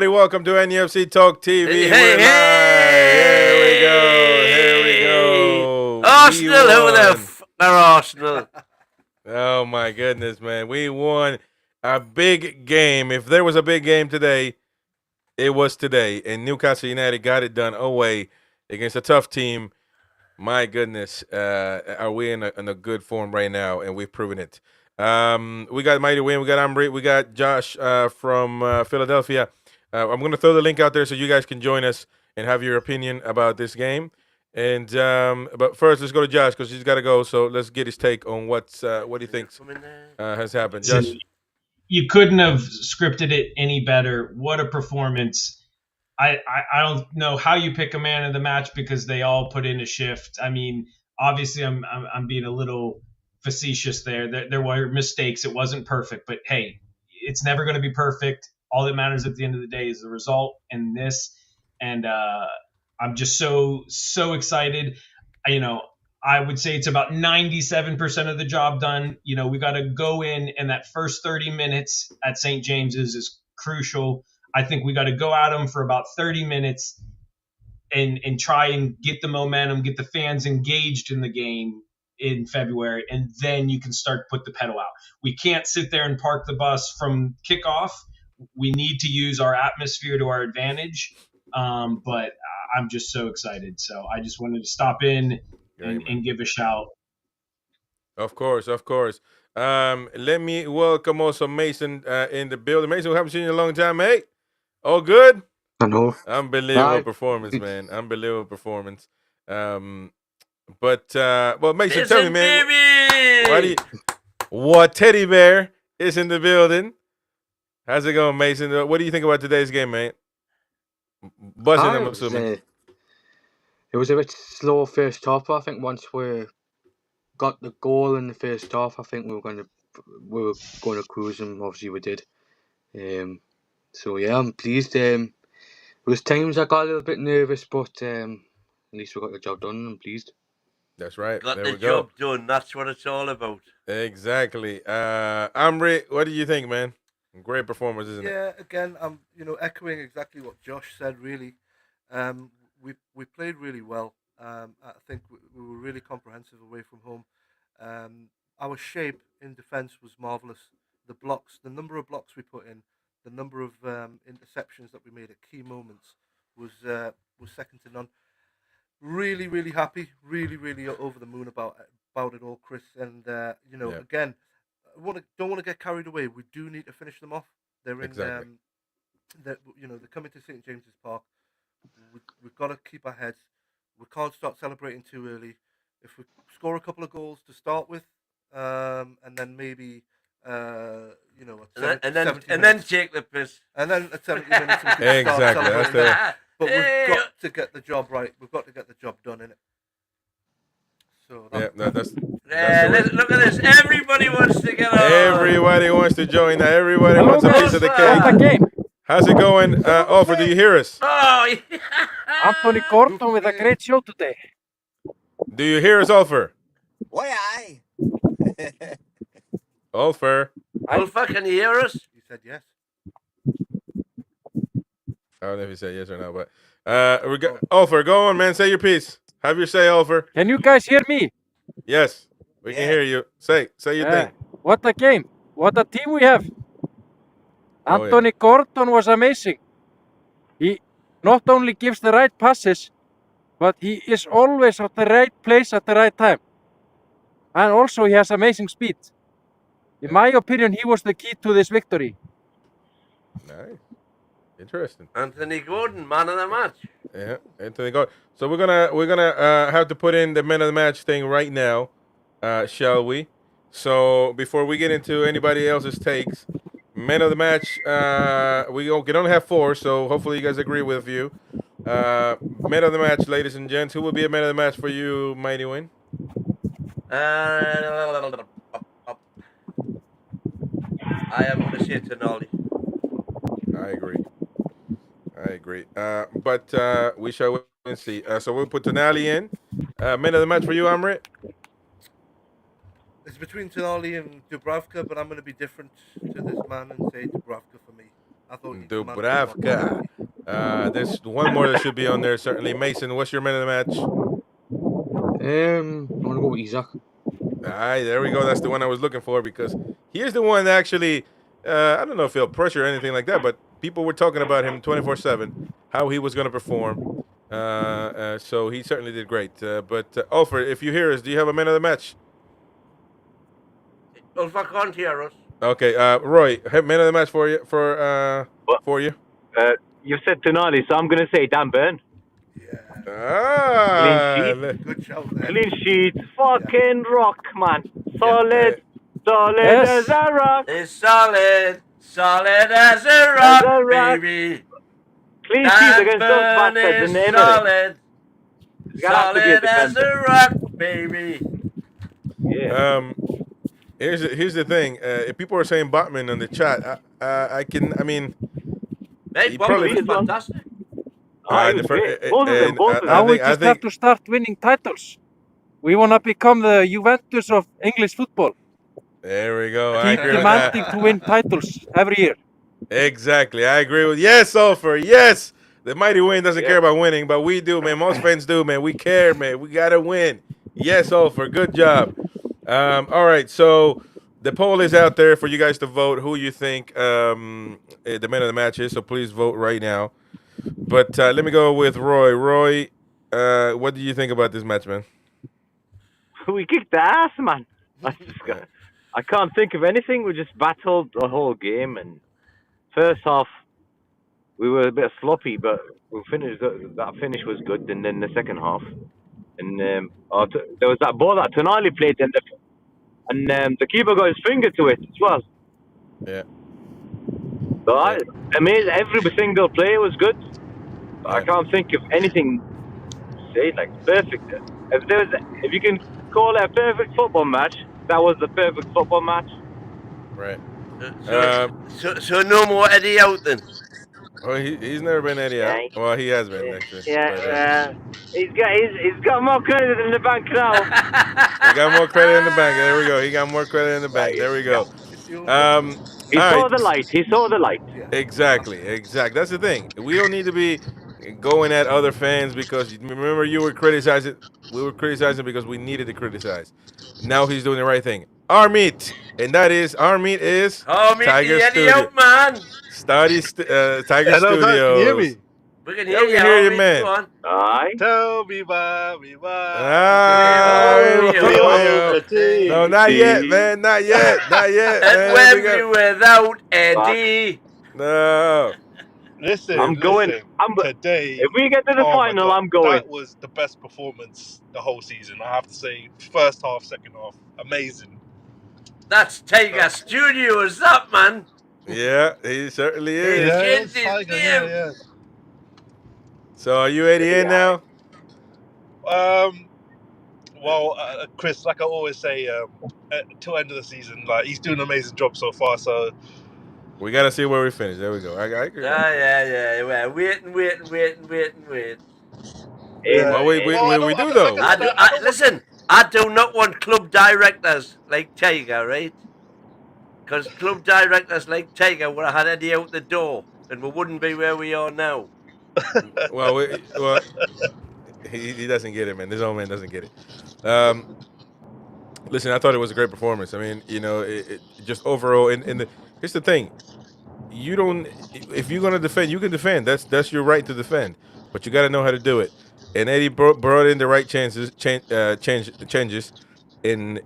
everybody. Welcome to NUFC Talk TV. Hey, We're live. Here we go. Arsenal, who they're Arsenal. Oh, my goodness, man. We won a big game. If there was a big game today, it was today. And Newcastle United got it done away against a tough team. My goodness, are we in a good form right now? And we've proven it. We got Mighty Win, we got Ambry, we got Josh from Philadelphia. I'm going to throw the link out there so you guys can join us and have your opinion about this game. And but first, let's go to Josh because he's got to go. So let's get his take on what he thinks has happened. Josh, you couldn't have scripted it any better. What a performance! I don't know how you pick a man of the match because they all put in a shift. I mean, obviously, I'm being a little facetious there. There were mistakes. It wasn't perfect, but hey, it's never going to be perfect. All that matters at the end of the day is the result and this. And I'm just so excited. I would say it's about 97% of the job done. We got to go in, and that first 30 minutes at St. James's is crucial. I think we got to go at them for about 30 minutes and try and get the momentum, get the fans engaged in the game in February, and then you can start to put the pedal out. We can't sit there and park the bus from kickoff. We need to use our atmosphere to our advantage. But I'm just so excited. So I just wanted to stop in and give a shout. Of course. Let me welcome also Mason in the building. Mason, we haven't seen you in a long time, mate. All good? I know. Unbelievable performance, man. Unbelievable performance. But Mason, tell me, man. What teddy bear is in the building? How's it going, Mason? What do you think about today's game, mate? Buzzing, I'm assuming. It was a bit slow first half, but I think once we got the goal in the first half, I think we were going to cruise, and obviously we did. So yeah, I'm pleased. There was times I got a little bit nervous, but at least we got the job done. I'm pleased. That's right. Got the job done. That's what it's all about. Exactly. Amri, what do you think, man? Great performance, isn't it? Yeah, again, I'm echoing exactly what Josh said. Really, we played really well. I think we were really comprehensive away from home. Our shape in defence was marvelous. The blocks, the number of blocks we put in, the number of interceptions that we made at key moments was second to none. Really, really happy. Really over the moon about it all, Chris. And again, don't want to get carried away. We do need to finish them off. They're in they're coming to St. James's Park. We've got to keep our heads. We can't start celebrating too early. If we score a couple of goals to start with, and then maybe and then take the piss. And then at 70 minutes we can start celebrating. But we've got to get the job right. We've got to get the job done, innit? So that's look at this. Everybody wants to get on. Everybody wants to join now. Everybody wants a piece of the cake. How's it going? Alfred, do you hear us? Oh, yeah. Anthony Gordon with a great show today. Do you hear us, Alfred? Aye. Alfred, can you hear us? He said yes. I don't know if he said yes or not, but Alfred, go on, man. Say your piece. Have your say, Alfred. Can you guys hear me? Yes, we can hear you. Say your thing. What a game. What a team we have. Anthony Gordon was amazing. He not only gives the right passes, but he is always at the right place at the right time. And also he has amazing speed. In my opinion, he was the key to this victory. Nice. Interesting. Anthony Gordon, man of the match. Yeah, Anthony Gordon. So we're gonna have to put in the man of the match thing right now, shall we? So before we get into anybody else's takes, man of the match, we can only have 4, so hopefully you guys agree with you. Man of the match, ladies and gents. Who will be a man of the match for you, Mighty Win? I am going to say Tonali. I agree. But we shall wait and see. So we'll put Tonali in. Man of the match for you, Amrit? It's between Tonali and Dúbravka, but I'm going to be different to this man and say Dúbravka for me. I thought he commanded the spot. Dúbravka. There's one more that should be on there, certainly. Mason, what's your man of the match? I'm gonna go with Isak. All right, there we go. That's the one I was looking for because here's the one that actually, I don't know if he'll pressure or anything like that, but people were talking about him 24/7, how he was going to perform. So he certainly did great. But Alfred, if you hear us, do you have a man of the match? Ulfa can't hear us. Okay, Roy, have man of the match for you for you. You said Tonali, so I'm going to say Dan Burn. Ah, Good shout there. Clean sheet, fucking rock, man. Solid, solid Yes. as a rock. It's solid, solid as a rock, baby. Clean sheet against those Burn bastards in is the Emirates. solid, You gotta have to be a solid as defender. a rock, baby. Yeah. Here's the thing. If people are saying Botman on the chat, I mean, Hey, He Bobby probably- is fantastic. He was great. Both of them, both of them. Now we I just think- have to start winning titles. We want to become the Juventus of English football. There we go. I Keep agree with that. demanding to win titles every year. Exactly. I agree with yes, Sulfur. Yes. The mighty Wayne doesn't Yeah. care about winning, but we do, man. Most fans do, man. We care, man. We gotta win. Yes, Sulfur. Good job. All right. So the poll is out there for you guys to vote who you think the man of the match is. So please vote right now. But let me go with Roy. Roy, what do you think about this match, man? We kicked the ass, man. I can't think of anything. We just battled the whole game, and first half we were a bit sloppy, but we finished. That finish was good, and then the second half, and there was that ball that Tonali played, and the keeper got his finger to it as well. Yeah. So I mean, every single play was good. I Yeah. can't think of anything say like perfect. If you can call it a perfect football match, that was the perfect football match. Right. So no more Eddie out then. Well, he's never been Eddie out. Well, he has been, actually. Yeah, he's got more credit in the bank now. He got more credit in the bank. There we go. He got more credit in the bank. There we go. It's the only- He all saw right. the light. He saw the light. yeah. Exactly. That's the thing. We don't need to be going at other fans because remember you were criticizing. We were criticizing because we needed to criticize. Now he's doing the right thing. Our meat, and that is our meat is Oh, meet Tiger the Eddie Studio. out, man. Tiger Hello, guys, can you hear Studios. me? We can Yeah, hear we you, can hear you, Homie. man. Go on. Aye. Tell me why we why. Ah, Oh, no, not yet, man. Not yet. Not yet, And man. when We we got- without Eddie. No. Listen, I'm going. listen, I'm. today. If we get to the oh my final, God, I'm going. That was the best performance the whole season. I have to say, first half, second half, amazing. That's Tiger Studios, that man. Yeah, he certainly Yeah. is. It's it's Tiger, him. yeah. So are you 80 in now? Well, Chris, like I always say, till end of the season, like he's doing an amazing job so far. So We got to see where we finish. There we go. I agree. Yeah. Well, wait. Yeah. Well, we do, though. Listen, I do not want club directors like Tiger, right? Because club directors like Tiger would have had Eddie out the door, and we wouldn't be where we are now. Well, he doesn't get it, man. This old man doesn't get it. Listen, I thought it was a great performance. I mean, it just overall. Here's the thing: you don't. If you're gonna defend, you can defend. That's your right to defend, but you got to know how to do it. And Eddie brought in the right changes, and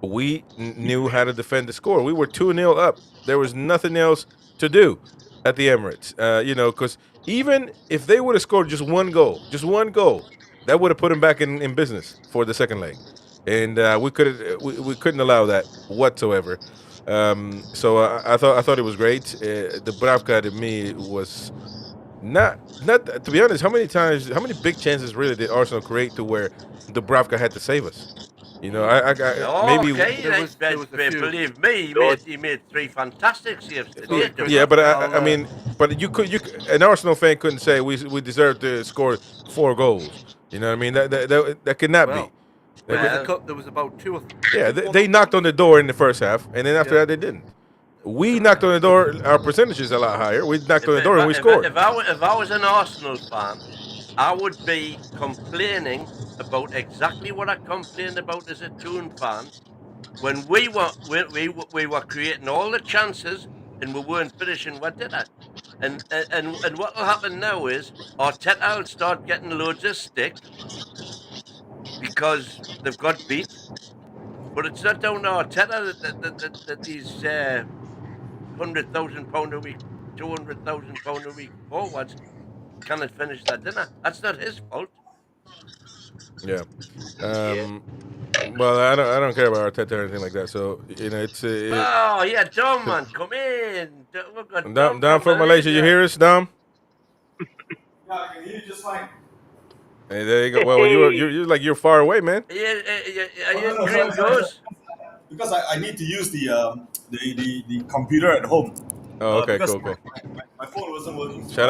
we knew how to defend the score. We were 2-0 up. There was nothing else to do at the Emirates. Because even if they would have scored just one goal, that would have put them back in business for the second leg, and we couldn't allow that whatsoever. So I thought it was great. Dúbravka to me was not to be honest. How many big chances really did Arsenal create to where Dúbravka had to save us? Maybe Okay, There was a few. believe me, he made 3 fantastic saves today. Yeah, but I mean, but you could an Arsenal fan couldn't say we deserve to score 4 goals. You know what I mean? That could not Well, be. Well, there was about 2 or 3. Yeah, they knocked on the door in the first half, and then after that they didn't. We knocked on the door. Our percentage is a lot higher. We knocked on the door and we scored. If I was an Arsenal fan, I would be complaining about exactly what I complained about as a Toon fan when we were creating all the chances and we weren't finishing what did it. And what will happen now is Arteta will start getting loads of stick because they've got beat. But it's not down to Arteta that these £100,000 a week, £200,000 a week forwards cannot finish their dinner. That's not his fault. Yeah. Well, I don't care about Arteta or anything like that. So it's. Oh yeah, Dom, man, come in. We've got Dom from Malaysia. You hear us, Dom? Yeah, I can hear you just fine. Hey, there you go. Well, you're like you're far away, man. Are you in Gringos? Because I need to use the computer at home. Oh, okay, because cool. My phone wasn't working. Shout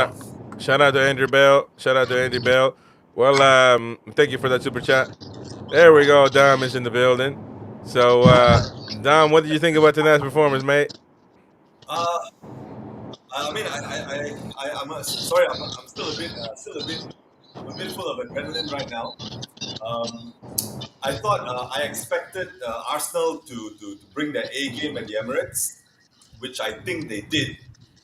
out to Andrew Bell. Shout out to Andy Bell. Well, thank you for that super chat. There we go. Dom is in the building. So, Dom, what did you think about tonight's performance, mate? I mean, I'm sorry. I'm still a bit full of adrenaline right now. I thought I expected Arsenal to bring their A game at the Emirates, which I think they did.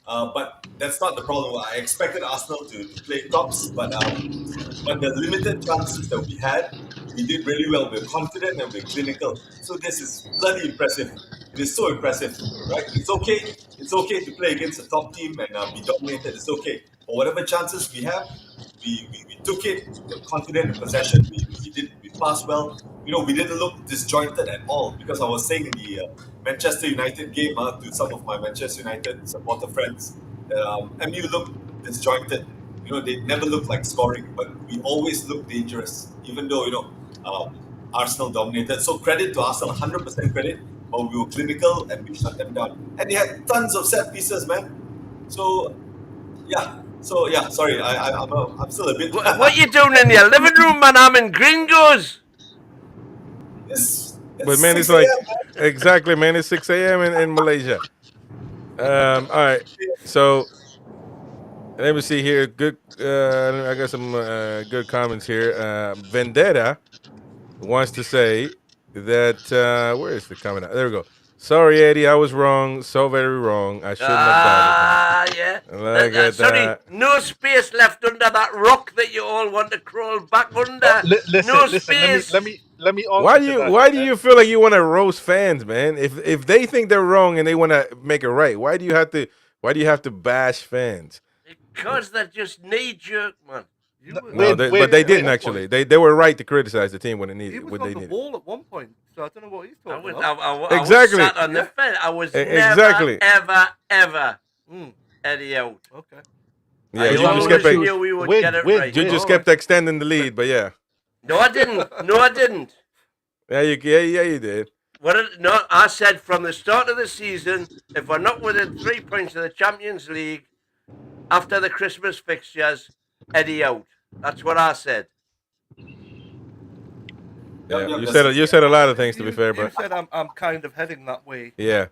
But that's not the problem. I expected Arsenal to play tops, but the limited chances that we had, we did really well. We're confident and we're clinical. So this is bloody impressive. It is so impressive, right? It's okay. It's okay to play against a top team and be dominated. It's okay. For whatever chances we have, we took it. We're confident in possession. We passed well. We didn't look disjointed at all, because I was saying in the Manchester United game to some of my Manchester United supporter friends that MU looked disjointed. They never looked like scoring, but we always looked dangerous, even though Arsenal dominated. So credit to Arsenal, 100% credit. But we were clinical and we shut them down. And they had tons of set pieces, man. So yeah. Sorry, I'm still a bit. What you doing in your living room, man? I'm in Gringos. But man, it's like exactly, man. It's 6 a.m. in Malaysia. All right, so let me see here. Good, I got some good comments here. Vendetta wants to say that where is the comment? There we go. Sorry, Eddie, I was wrong. So very wrong. I shouldn't have doubted him. Yeah. Look at Sorry, that. no space left under that rock that you all want to crawl back under. Listen, space. let me answer Why do you feel like you want to roast fans, man? If they think they're wrong and they want to make it right, why do you have to bash fans? Because they're just knee-jerk, man. But they didn't actually. They were right to criticize the team when they needed. He was on the wall at one point, so I don't know what he's talking about. Exactly. I was sat on the fence. I was exactly. never, ever Eddie out. Okay. Yeah, you just kept extending the lead, but yeah. No, I didn't. Yeah, you did. I said from the start of the season, if we're not within 3 points of the Champions League after the Christmas fixtures, Eddie out. That's what I said. Yeah, you said a lot of things, to be fair, but you said I'm kind of heading that way. Yeah.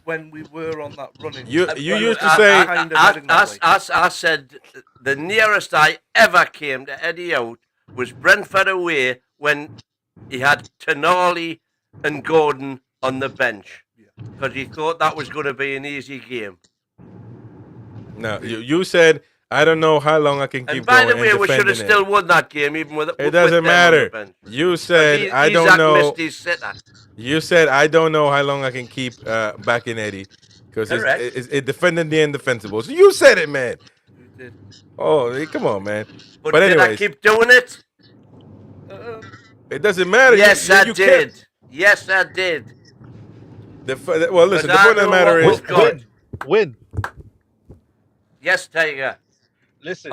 When we were on that running, you used to say. I said the nearest I ever came to Eddie out was Brentford away when he had Tonali and Gordon on the bench, because he thought that was going to be an easy game. No, you said, I don't know how long I can keep going. And by the way, we should have still won that game, even with it doesn't matter. You said I don't know. Missed his sitter. You said I don't know how long I can keep backing Eddie, because it defending the indefensible. So you said it, man. You did. Oh, come on, man. But anyways, did I keep doing it? It doesn't matter. Yes, I did. Yes, I did. Well, listen. The point of the matter is win. Yes, Tiger. Listen.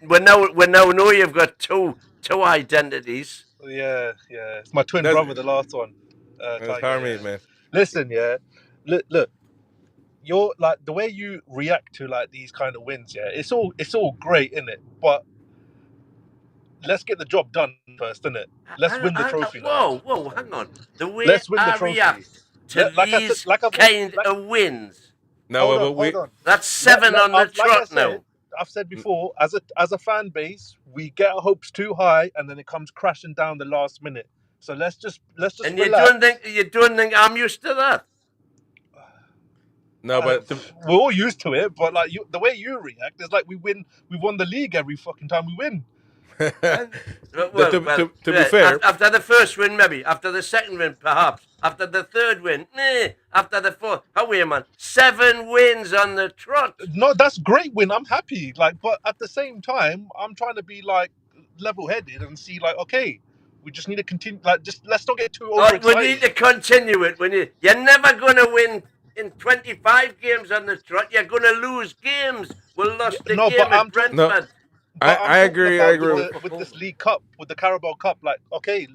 We now know you've got two identities. Yeah. It's my twin brother, the last one. That's Harmeet, man. Listen, look. You're like, the way you react to like these kind of wins. Yeah, it's all great, isn't it? But let's get the job done first, isn't it? Let's win the trophy. Whoa, hang on. The way let's win the I trophy. react to Like I said, these like I've kind like, of wins. No, hold but on. That's 7 on the Like I trot said, now. I've said before, as a fan base, we get our hopes too high, and then it comes crashing down the last minute. So let's just And relax. you don't think I'm used to that? no, but We're all used to it, but like the way you react is like we won the league every fucking time we win. to be fair, after the first win, maybe. After the second win, perhaps. After the third win, after the fourth. How are you, man? 7 wins on the trot. No, that's great win. I'm happy. Like, but at the same time, I'm trying to be like level-headed and see like, okay, we just need to continue. Like, just let's not get too overexcited. We need to continue it. You're never going to win in 25 games on the trot. You're going to lose games. We lost the game at Brentford. No. I agree. With this League Cup, with the Carabao Cup, like, okay,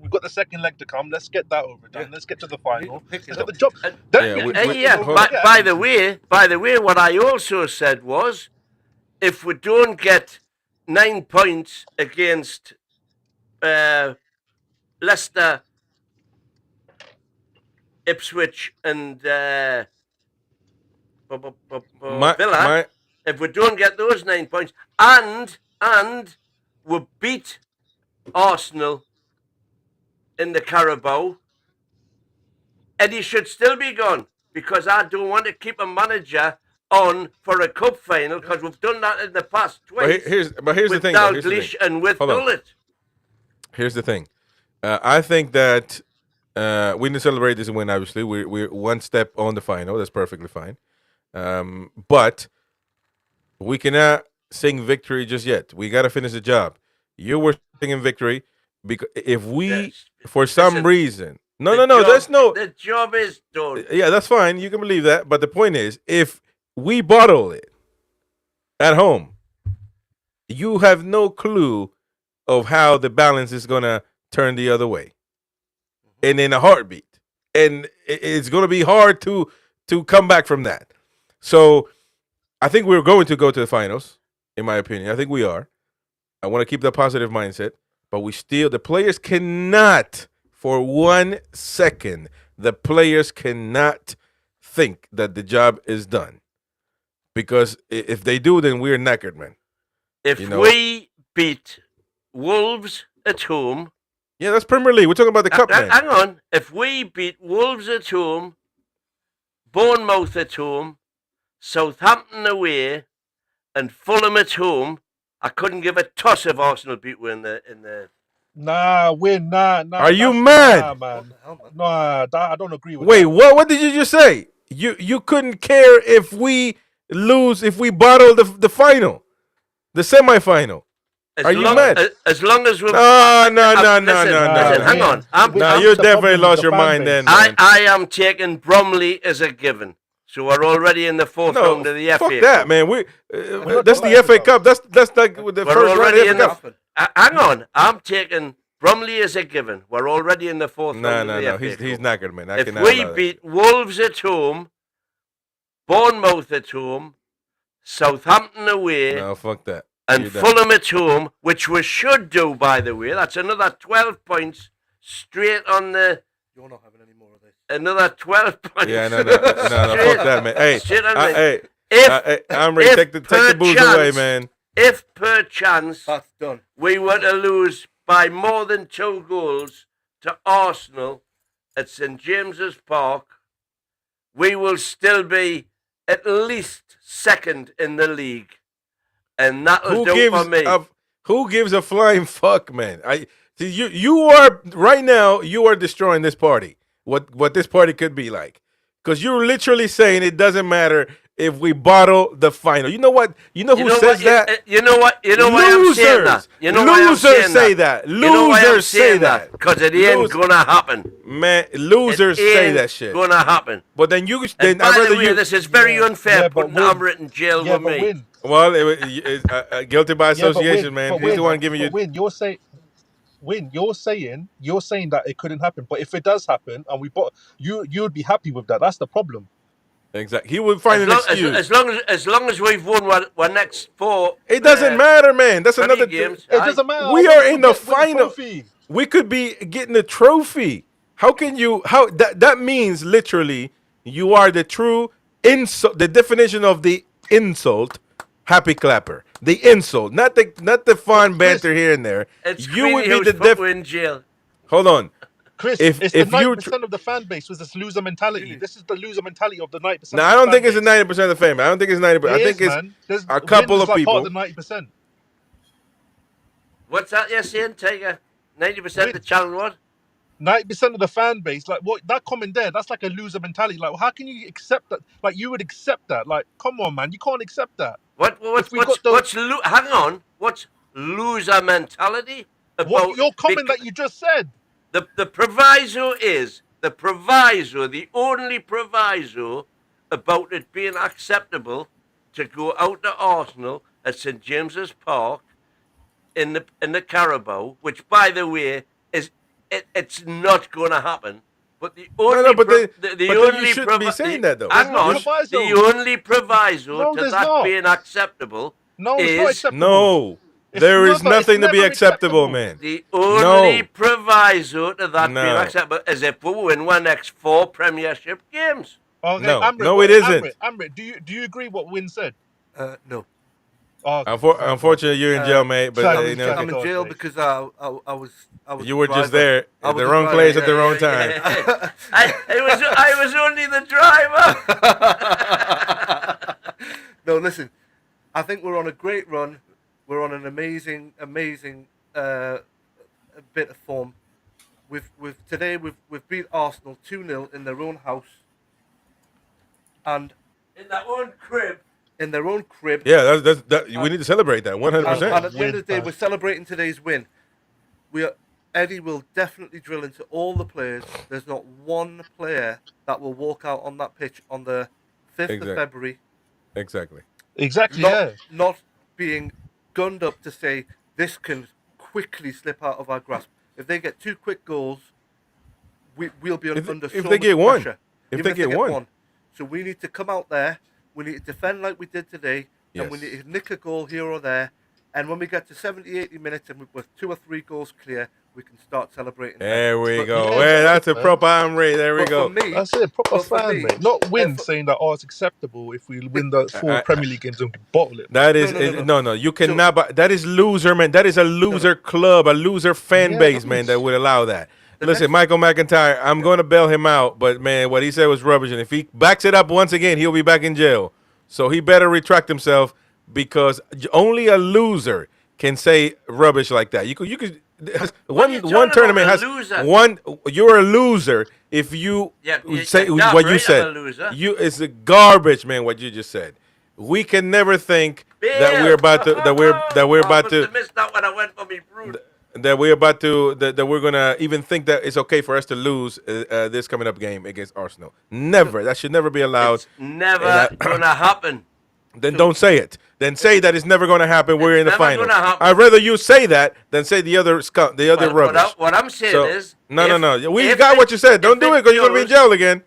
we've got the second leg to come. Let's get that over done. Let's get to the final. Let's get the job. By the way, what I also said was, if we don't get 9 points against Leicester, Ipswich, and Villa. If we don't get those 9 points, and we beat Arsenal in the Carabao, Eddie should still be gone, because I don't want to keep a manager on for a cup final, because we've done that in the past twice. But here's the thing. Dalglish and with Gullit. Here's the thing. I think that we didn't celebrate this win. Obviously, we're one step on the final. That's perfectly fine. But we cannot sing victory just yet. We got to finish the job. You were singing victory because if we, for some reason, the job is done. Yeah, that's fine. You can believe that. But the point is, if we bottle it at home, you have no clue of how the balance is gonna turn the other way, and in a heartbeat, and it's gonna be hard to come back from that. So I think we're going to go to the finals, in my opinion. I think we are. I want to keep that positive mindset, but the players cannot, for 1 second, the players cannot think that the job is done. Because if they do, then we're knackered, man. If we beat Wolves at home... Yeah, that's Premier League. We're talking about the Cup, man. Hang on. If we beat Wolves at home, Bournemouth at home, Southampton away, and Fulham at home, I couldn't give a toss if Arsenal beat in the... Nah. Are you mad? Nah, man. Nah, I don't agree with that. Wait, what? What did you just say? You couldn't care if we lose, if we bottle the final, the semifinal. Are you mad? As long as we... No. Listen, hang on. You definitely lost your mind then. I am taking Bromley as a given. So we're already in the fourth round of the FA Cup. Fuck that, man. That's the FA Cup. That's like the first round of the FA Cup. Hang on. I'm taking Bromley as a given. We're already in the fourth round of the FA Cup. He's not good, man. If we beat Wolves at home, Bournemouth at home, Southampton away... No, fuck that. And Fulham at home, which we should do, by the way. That's another 12 points straight on the... You're not having any more of this. Another 12 points. Yeah, no, fuck that, man. Hey, I'm ready. Take the booze away, man. If per chance that's done, we were to lose by more than 2 goals to Arsenal at St James's Park, we will still be at least second in the league. And that'll do for me. Who gives a flying fuck, man? You are right now. You are destroying this party. What this party could be like, because you're literally saying it doesn't matter if we bottle the final. You know what? You know who says that? You know what? You know why I'm saying that? You know why I'm saying say that. Losers say that. Because it ain't gonna happen. Man, losers say that shit. Gonna happen. But then you. Then by the way, this is very unfair putting Amrit in jail with me. Well, guilty by association, man. He's the one giving you. You're saying that it couldn't happen, but if it does happen and you'd be happy with that. That's the problem. Exactly. He would find an excuse. As long as we've won our next 4. It doesn't matter, man. That's another games. It doesn't matter. We are in the final. We could be getting a trophy. How can you? How that means literally you are the true insult. The definition of the insult, happy clapper. The insult, not the fun banter here and there. It's You would Queenie be who's the put in jail. Hold on. Chris, If it's the if you 90% of the fan base was this loser mentality. This is the loser mentality of the 90%. now, I don't think it's the 90% of the fame. I don't think it's 90%. I think it's man. There's a couple Win is of like people. part of the 90%. What's that you're saying, Tiger? 90% of the challenge what? 90% of the fan base, like what that comment there, that's like a loser mentality. Like, how can you accept that? Like, you would accept that? Like, come on, man, you can't accept that. Hang on. What's loser mentality? What your comment that you just said? The proviso is the only proviso about it being acceptable to go out to Arsenal at St James's Park in the Carabao, which by the way it's not going to happen. But the only you shouldn't be saying that though. Hang on, the only proviso to that being acceptable it's not acceptable. No. There is nothing to be acceptable, man. The only proviso to that being acceptable is if we win one next 4 Premiership games. Okay, no, Amrit, no, it isn't. Amrit, do you agree what Win said? No. Oh, unfortunately, you're in jail, mate. But I'm in jail because I was. You were just there at the wrong place at the wrong time. I was only the driver. No, listen. I think we're on a great run. We're on an amazing bit of form. Today we've beat Arsenal 2-0 in their own house, and in their own crib. In their own crib. Yeah, we need to celebrate that 100%. And at the end of the day, we're celebrating today's win. Eddie will definitely drill into all the players. There's not one player that will walk out on that pitch on the 5th of February. Exactly. Not being gunned up to say this can quickly slip out of our grasp. If they get 2 quick goals, we'll be under so much pressure. If they get one. So we need to come out there. We need to defend like we did today, and we need to nick a goal here or there. And when we get to 70, 80 minutes and with 2 or 3 goals clear, we can start celebrating. There we go. That's a proper Amri. There we go. That's it, proper fan, mate. Not Win saying that, it's acceptable if we win the 4 Premier League games and bottle it. That is no. You cannot. That is loser, man. That is a loser club, a loser fan base, man, that would allow that. Listen, Michael McIntyre, I'm going to bail him out, but, man, what he said was rubbish. And if he backs it up once again, he'll be back in jail. So he better retract himself because only a loser can say rubbish like that. You could one tournament has one. You're a loser if you say what you said. It's a garbage, man. What you just said. We can never think that we're about to that we're about to miss that when I went for me fruit. That we're about to that we're gonna even think that it's okay for us to lose this coming up game against Arsenal. Never. That should never be allowed. It's never gonna happen. Then don't say it. Then say that it's never gonna happen. We're in the final. I'd rather you say that than say the other rubbish. What I'm saying is no. We got what you said. Don't do it because you're gonna be in jail again.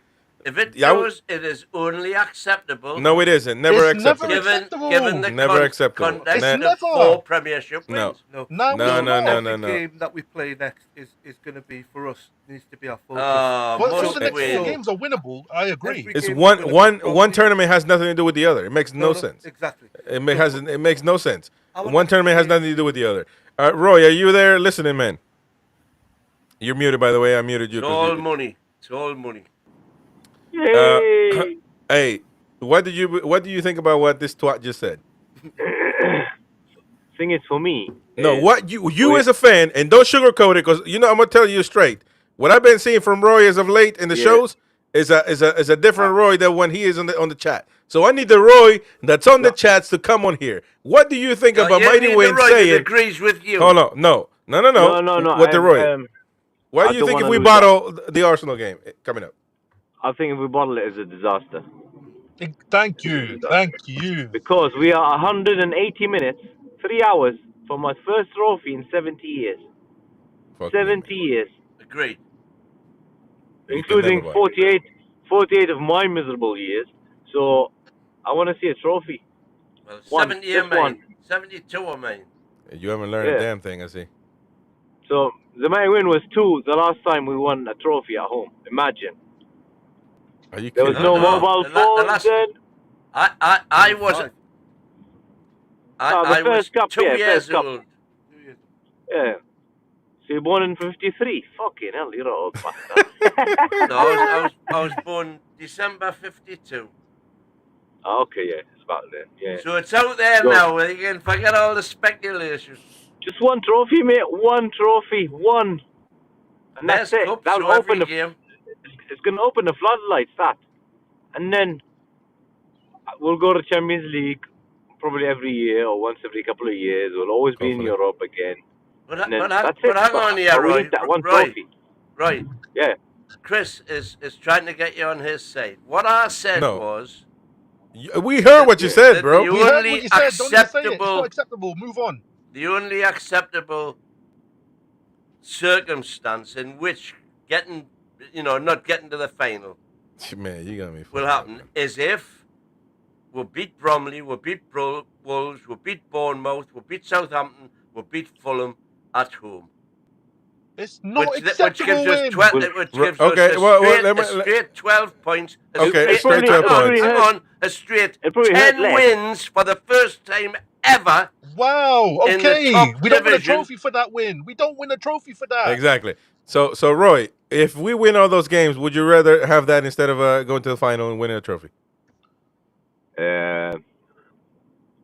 If it goes, it is only acceptable. No, it isn't. Never acceptable. Given the context of 4 Premiership wins. No. Every game that we play next is going to be for us. Needs to be our focus. Most of the next 4 games are winnable. I agree. It's one tournament has nothing to do with the other. It makes no sense. Exactly. It makes no sense. One tournament has nothing to do with the other. Roy, are you there listening, man? You're muted, by the way. I muted you. It's all money. It's all money. Hey, what do you think about what this twat just said? Think it's for me. No, what you as a fan, and don't sugarcoat it, because I'm gonna tell you straight. What I've been seeing from Roy as of late in the shows is a different Roy than when he is on the chat. So I need the Roy that's on the chats to come on here. What do you think about Mighty Win saying? That agrees with you. Hold on, no. What the Roy? Why do you think if we bottle the Arsenal game coming up? I think if we bottle it, it's a disaster. Thank you. Because we are 180 minutes, 3 hours from my first trophy in 70 years. 70 years. Agreed. Including 48 of my miserable years. So I want to see a trophy. Well, 70 of mine. 72 of mine. You haven't learned a damn thing, I see. So my win was 2 the last time we won a trophy at home. Imagine. Are you There kidding? was no No, mobile the phones last- then. I was 5. I was first cup, 2 years first cup. old. 2 years. Yeah. So you're born in 53. Fucking hell, you're an old bastard. No, I was born December 52. Okay, yeah, it's about there. Yeah. So it's out there Go. now. You can forget all the speculation. Just 1 trophy, mate. 1 trophy. 1. And Best that's it. cup, That'll so every open the. game. It's going to open the floodlights, that. And then we'll go to Champions League probably every year or once every couple of years. We'll always be in Hopefully. Europe again. But, And then but, that's but it. hang on here, But we Roy. need that 1 Roy, trophy. Right. Yeah. Chris is trying to get you on his side. What I said No. was We heard what you said, bro. You We heard only what you said. Don't even say it. It's acceptable- not acceptable. Move on. the only acceptable circumstance in which not getting to the final Man, you got me. will happen is if we beat Bromley, we beat Wolves, we beat Bournemouth, we beat Southampton, we beat Fulham at home. It's not Which acceptable gives us win. 12, which gives Okay, us a well, straight, let me- a straight 12 points. Okay, It straight probably- 12 it probably points. Hang hurt- on, a straight It probably hurt 10 less. wins for the first time ever. Wow. In the Okay. top We don't win a division. trophy for that win. We don't win a trophy for that. Exactly. So Roy, if we win all those games, would you rather have that instead of going to the final and winning a trophy?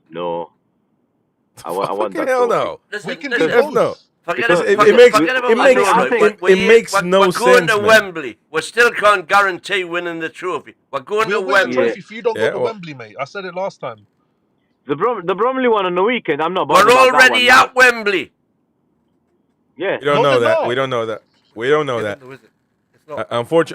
No. I want Fucking that hell trophy. no. Listen, We can listen, do Hell both. no. Forget Because about, it forget, makes- forget about it makes- Managerial. it makes no we're going sense, to man. Wembley. We still can't guarantee winning the trophy. We're going We'll to win the Wembley. trophy if you don't Yeah, go to well- Wembley, mate. I said it last time. The Bromley one on the weekend, I'm not bothered We're about that already one now. at Wembley. Yeah. We don't No, know they're that. not. We don't know that. We don't know Given that. though, is it? It's not.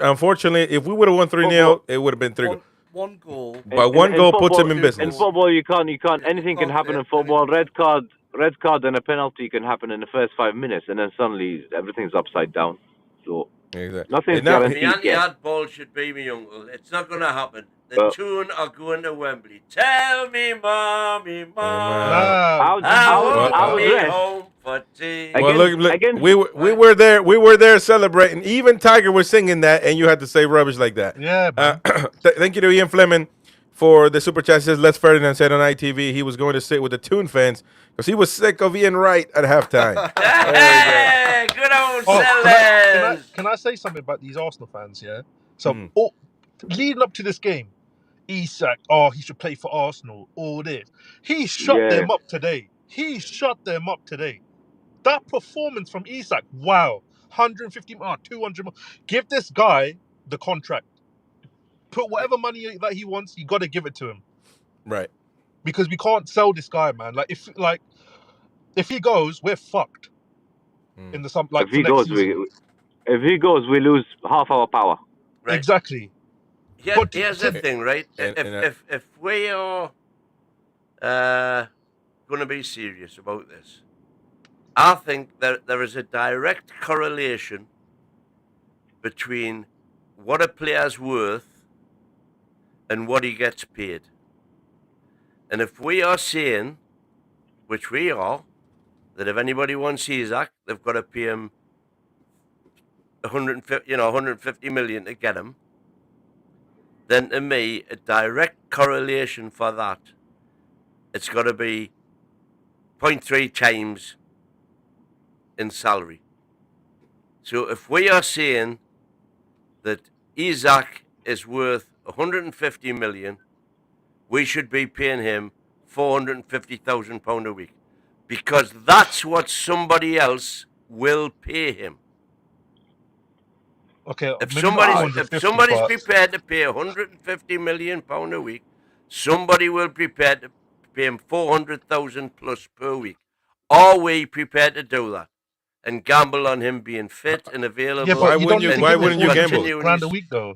Unfortunately, if we would have won 3-0, it would have been 3. One goal. But one goal puts him in In business. football, you can't. Anything can happen in football. Red card, and a penalty can happen in the first 5 minutes, and then suddenly everything's upside down. So Exactly. nothing's And now- guaranteed. The anti-ad ball should be me uncle. It's not going to happen. The Well- Toon are going to Wembley. Tell me, mommy, mom. Nah. I well, won't be rest. home for tea. Again- Well, look, against- we were there. We were there celebrating. Even Tiger was singing that, and you had to say rubbish like that. Yeah, man. Thank you to Ian Fleming for the super chat. Says Les Ferdinand said on ITV he was going to sit with the Toon fans because he was sick of Ian Wright at halftime. Hey, good old Oh, Sellers. can I say something about these Arsenal fans, yeah? So, Mhm. leading up to this game, Isak, he should play for Arsenal, all this. He shut Yeah. them up today. That performance from Isak, wow. 150, 200. Give this guy the contract. Put whatever money that he wants, you got to give it to him. Right. Because we can't sell this guy, man. If he goes, we're fucked. Mm. In the some if for he next goes, season. we lose half our power. Right. Exactly. Here- But- here's the thing, right? If we are going to be serious about this, I think that there is a direct correlation between what a player's worth and what he gets paid. And if we are saying, which we are, that if anybody wants Isak, they've got to pay him 150 million to get him, then to me, a direct correlation for that, it's got to be 0.3 times in salary. So if we are saying that Isak is worth 150 million, we should be paying him £450,000 a week, because that's what somebody else will pay him. Okay. If maybe not somebody's 150, but- prepared to pay £150 million a week, somebody will be prepared to pay him 400,000 plus per week. Are we prepared to do that and gamble on him being fit and available? Yeah, Why but you wouldn't don't you- need to why give him wouldn't you gamble? 450 grand a week though.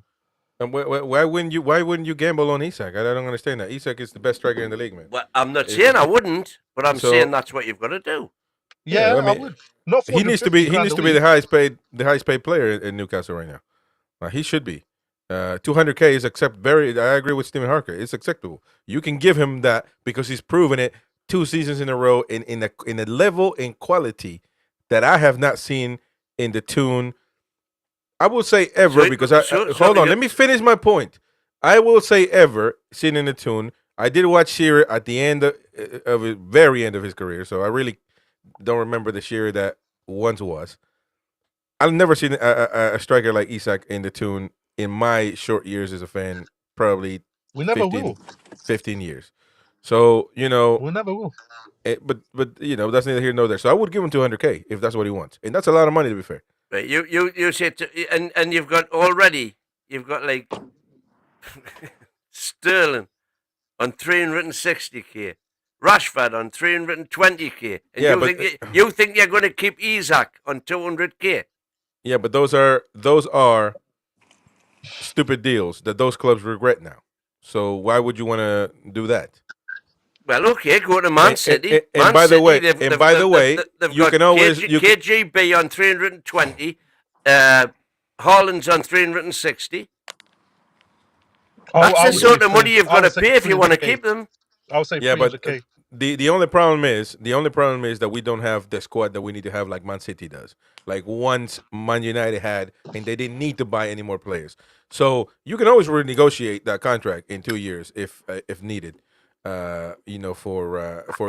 And why wouldn't you gamble on Isak? I don't understand that. Isak is the best striker in the league, man. Well, I'm not saying I wouldn't, but I'm So- saying that's what you've got to do. Yeah, I I, mean, would. Not He needs to be 450 grand a the week. highest paid player in Newcastle right now. He should be. 200K is I agree with Stephen Harker. It's acceptable. You can give him that because he's proven it 2 seasons in a row in a level and quality that I have not seen in the tune. I will say ever So- because so- hold so- on. Let me finish my point. I will say ever seen in the tune. I did watch Shearer at the end of his very end of his career, so I really don't remember the Shearer that once was. I've never seen a striker like Isak in the tune in my short years as a fan. Probably We never 15, will. 15 years. So We never will. but that's neither here nor there. So I would give him 200K if that's what he wants, and that's a lot of money to be fair. Right, you said, and you've got like Sterling on 360K, Rashford on 320K, and Yeah, you think you're going to keep Isak on 200K? Yeah, but those are stupid deals that those clubs regret now. So why would you want to do that? Well, okay, go to Man City. And Man by the City, way, they've you got can always KGB on 320, Haaland's on 360. That's the sort of money you've got to pay if you want to keep them. I would say Yeah, but 300K. the only problem is that we don't have the squad that we need to have like Man City does. Like once Man United had, and they didn't need to buy any more players. So you can always renegotiate that contract in 2 years if needed. For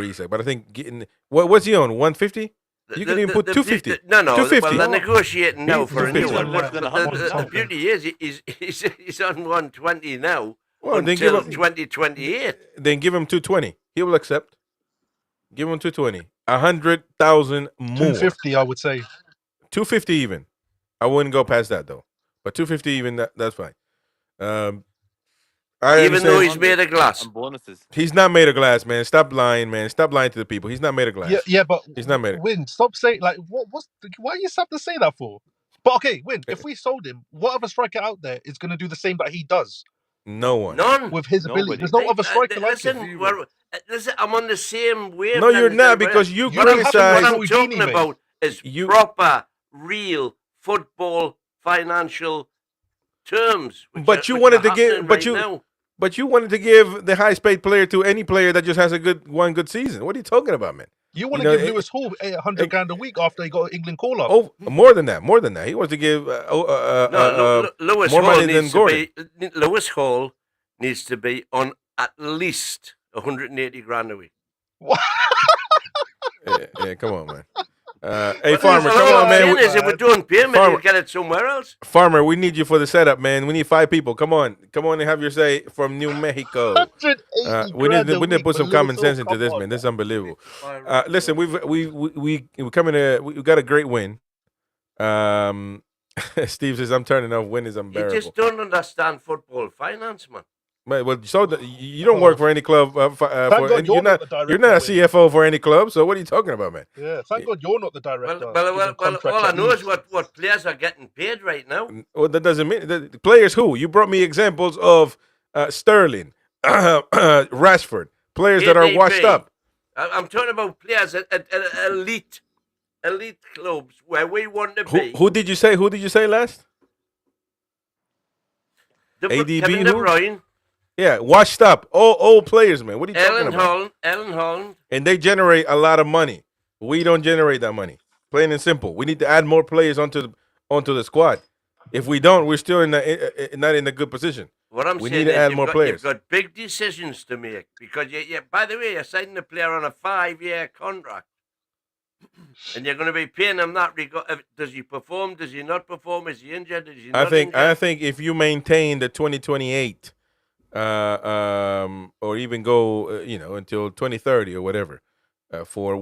Isak. But I think getting what's he on 150? You can even put 250. No, 250. well, they're negotiating now for a new 250. one. Less than But 100 the beauty is he's on 120 now Well, then until give him 2028. then give him 220. He will accept. Give him 220. 100,000 more. 250, I would say. 250 even. I wouldn't go past that though. But 250 even that's fine. I Even though understand- he's made of glass. And bonuses. He's not made of glass, man. Stop lying, man. Stop lying to the people. He's not made of glass. Yeah, but He's not made of. Win, stop saying like why you have to say that for? But okay, Win, if we sold him, what other striker out there is gonna do the same that he does No one. None. with his ability? Nobody. There's no other striker like listen, him. listen, I'm on the same wave. No, you're not because you You don't have to What criticize. I'm Houdini, talking mate. about is You- proper, real football financial terms. But you which wanted are to give- happening but right you- now. But you wanted to give the highest paid player to any player that just has one good season. What are you talking about, man? You want You to know, give Lewis Hall 100 grand a week after he got an England call up. Oh, more than that. He wants to give Lewis more Hall money than needs Gordon. to be. Lewis Hall needs to be on at least 180 grand a week. Yeah, come on, man. Hey, But Farmer, all come on, I'm man. saying is if we don't pay him, Farmer- he'll get it somewhere else. Farmer, we need you for the setup, man. We need 5 people. Come on and have your say from New Mexico. 180 We grand need a to week put for some Lewis common Hall, sense into come this, on. man. This is unbelievable. Listen, we coming to we got a great win. Steve says I'm turning off. Win is You unbearable. just don't understand football finance, man. Well, you don't work for any club. Thank God you're not the director. you're not a Win. CFO for any club. So what are you talking about, man? Yeah, thank God you're not the director. Well, giving contracts all I at know is Leeds. what players are getting paid right now. Well, that doesn't mean the players who you brought me examples of Sterling, Rashford, players that are washed KDB. up. I'm talking about players at elite clubs where we want to be. Who did you say? Who did you say last? ADB Kevin De who? Bruyne, Yeah, washed up. All old players, man. What are you talking about? Ellen Holland. And they generate a lot of money. We don't generate that money. Plain and simple. We need to add more players onto the squad. If we don't, we're still not in a good position. What I'm We saying need to is add you've more got, players. You've got big decisions to make because by the way, you're signing a player on a 5-year contract. And you're going to be paying him that. Does he perform? Does he not perform? Is he injured? Is he not injured? I think if you maintain the 2028, or even go, until 2030 or whatever, for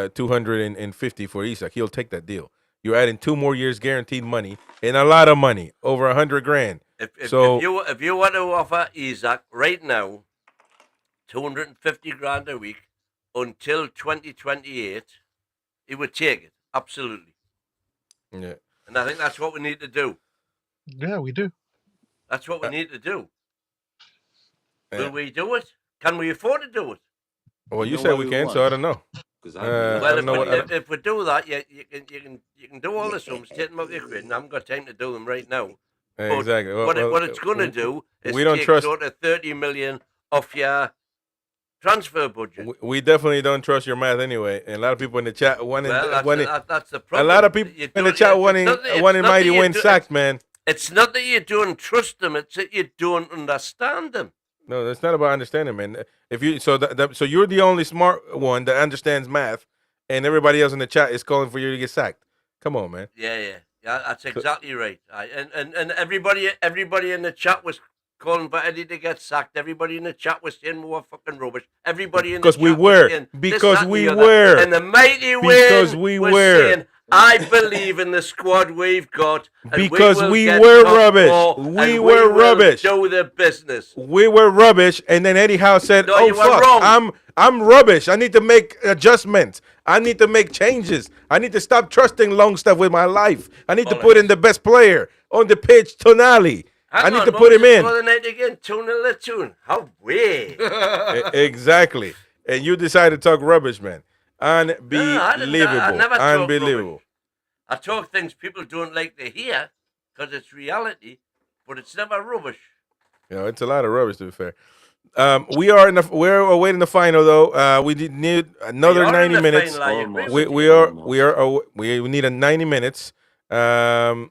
250 for Isak, he'll take that deal. You're adding 2 more years guaranteed money and a lot of money, over 100 grand. If you want to offer Isak right now 250 grand a week until 2028, he would take it, absolutely. Yeah. And I think that's what we need to do. Yeah, we do. That's what we need to do. Yeah. Will we do it? Can we afford to do it? Well, you know said what we we can, want. so I don't know. Because I Well, don't know what- if we do that, you can do all the sums, take them out of the equation. I haven't got time to do them right now. But Exactly. what it's going to do is we don't take trust- sort of 30 million off your transfer budget. We definitely don't trust your math anyway. And a lot of people in the chat wanting, That's the a problem. lot of people in the chat wanting Mighty win sacked, man. It's not that you don't trust them; it's that you don't understand them. No, it's not about understanding, man. If you so you're the only smart one that understands math, and everybody else in the chat is calling for you to get sacked. Come on, man. Yeah, that's exactly right. And everybody in the chat was calling for Eddie to get sacked. Everybody in the chat was saying we were fucking rubbish. Everybody in the chat was saying because we were, and the mighty because win we was were. saying, I believe in the squad we've got. Because we were rubbish. We were rubbish. Do the business. We were rubbish, and then Eddie Howe said, No, "Oh you were fuck, wrong. I'm rubbish. I need to make adjustments. I need to make changes. I need to stop trusting Longstaff with my life. I need to put in the best player on the pitch, Tonali. I need to put him in." The night again, 2-0 tune. How weird. Exactly. And you decided to talk rubbish, man. Unbelievable. I never talk Unbelievable. rubbish. I talk things people don't like to hear because it's reality, but it's never rubbish. You know, it's a lot of rubbish, to be fair. We're awaiting the final though. We need another 90 minutes. We need a 90 minutes. Andrew,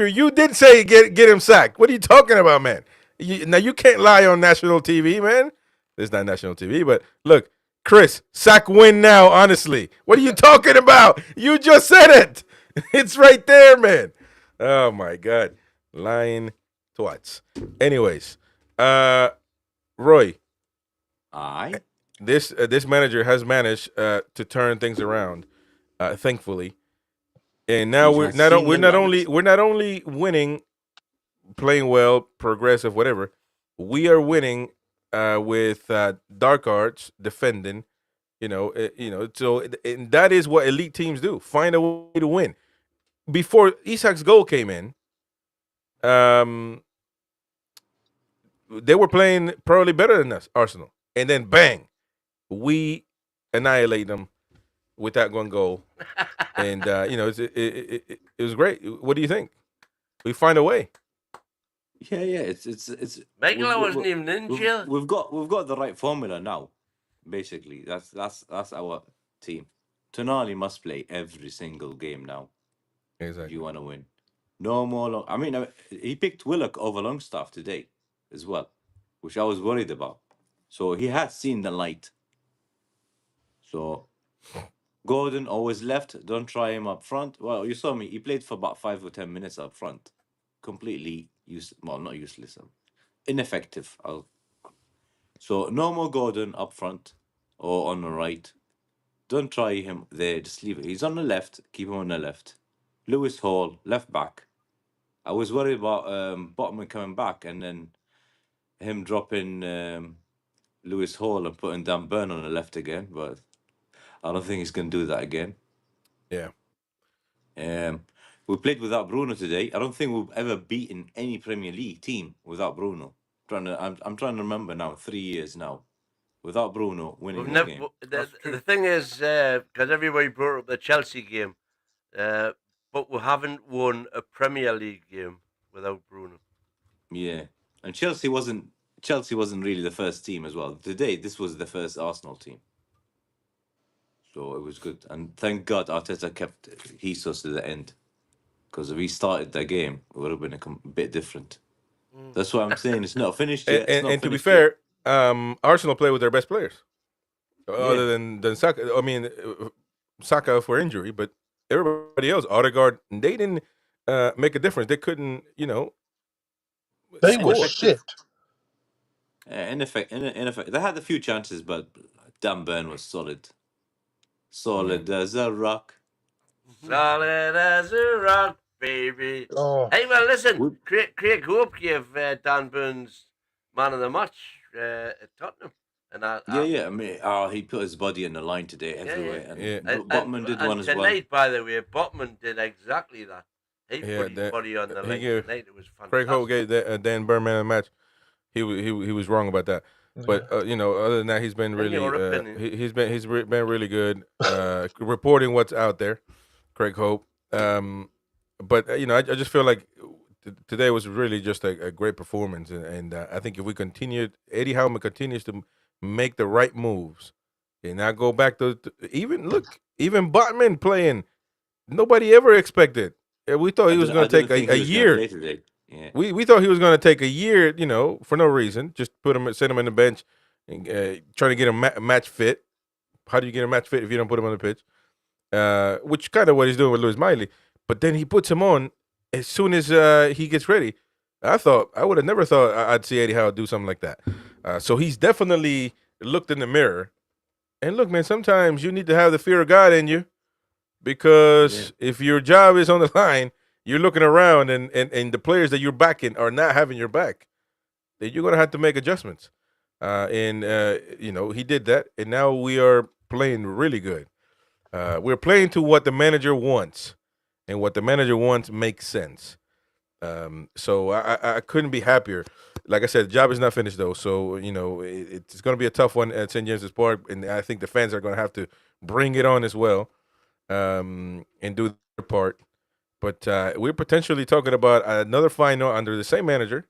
you did say get him sacked. What are you talking about, man? Now you can't lie on national TV, man. It's not national TV, but look, Chris, sack win now. Honestly, what are you talking about? You just said it. It's right there, man. Oh my God, lying twats. Anyways, Roy. Aye. This manager has managed to turn things around, thankfully, and now we're not only winning, playing well, progressive, whatever. We are winning with dark arts, defending. So and that is what elite teams do: find a way to win. Before Isak's goal came in, they were playing probably better than us, Arsenal. And then bang, we annihilate them with that one goal. And it was great. What do you think? We find a way. Yeah. It's. Michael wasn't even in jail. We've got the right formula now. Basically, that's our team. Tonali must play every single game now. Exactly. If you want to win. No more. He picked Willock over Longstaff today as well, which I was worried about. So he had seen the light. So Gordon always left. Don't try him up front. Well, you saw me. He played for about 5 or 10 minutes up front. Completely not useless. Ineffective. So no more Gordon up front or on the right. Don't try him there. Just leave it. He's on the left. Keep him on the left. Lewis Hall, left back. I was worried about Botman coming back and then him dropping Lewis Hall and putting Dan Burn on the left again, but I don't think he's going to do that again. Yeah. We played without Bruno today. I don't think we've ever beaten any Premier League team without Bruno. I'm trying to remember now. 3 years now, without Bruno winning the game. The thing is, because everybody brought up the Chelsea game, but we haven't won a Premier League game without Bruno. Yeah, and Chelsea wasn't really the first team as well. Today, this was the first Arsenal team. So it was good. And thank God Arteta kept Jesus to the end. Because if he started that game, it would have been a bit different. That's what I'm saying. It's not finished yet. And to be fair, Arsenal play with their best players. Other than Saka. I mean, Saka for injury, but everybody else, Odegaard, they didn't make a difference. They couldn't, They were shit. In effect, they had a few chances, but Dan Burn was solid. Solid as a rock. Solid as a rock, baby. Oh. Hey, well, listen, Craig Hope gave Dan Burns man of the match at Tottenham. And I mean, he put his body in the line today everywhere. And Botman did one as well. Tonight, by the way, Botman did exactly that. He put his body on the line tonight. It was fantastic. Craig Hope gave Dan Burn man of the match. He was wrong about that. But other than that, he's been really he's been really good reporting what's out there. Craig Hope, but I just feel like today was really just a great performance, and I think if we continue, Eddie Howe continues to make the right moves, and not go back to even Botman playing. Nobody ever expected. We thought he was going to take a year. Yeah. We thought he was going to take a year, for no reason. Just sit him in the bench, and trying to get him match fit. How do you get a match fit if you don't put him on the pitch? Which kind of what he's doing with Lewis Miley. But then he puts him on as soon as he gets ready. I would have never thought I'd see Eddie Howe do something like that. So he's definitely looked in the mirror. And look, man, sometimes you need to have the fear of God in you, because if your job is on the line, you're looking around and the players that you're backing are not having your back, then you're going to have to make adjustments. And he did that, and now we are playing really good. We're playing to what the manager wants, and what the manager wants makes sense. So I couldn't be happier. Like I said, the job is not finished, though. So, it's going to be a tough one at St. James's Park, and I think the fans are going to have to bring it on as well, and do their part. But we're potentially talking about another final under the same manager.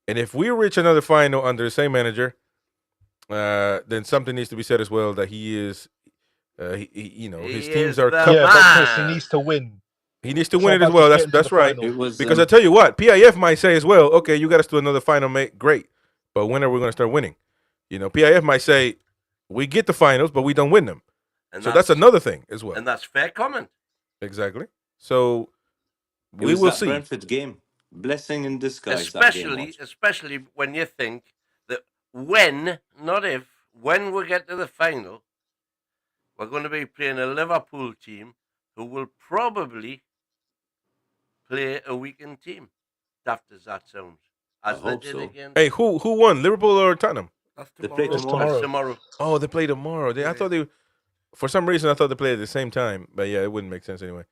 And if we reach another final under the same manager, then something needs to be said as well, that he is, his teams are the cup. Yeah, but Chris, he needs to win. He needs to It's win not it as about well. just getting to That's the right. final. Because I tell you what, PIF might say as well, okay, you got us to another final, mate. Great. But when are we going to start winning? PIF might say, we get the finals, but we don't win them. And So that's another thing as well. And that's fair comment. Exactly. So It we was will that see. Brentford game. Blessing in disguise. Especially when you think that when, not if, when we get to the final, we're going to be playing a Liverpool team who will probably play a weakened team. Daft as that sounds. As they did again. Hey, who won, Liverpool or Tottenham? They play tomorrow. Oh, they play tomorrow. I thought they, for some reason, I thought they played at the same time. But yeah, it wouldn't make sense anyway.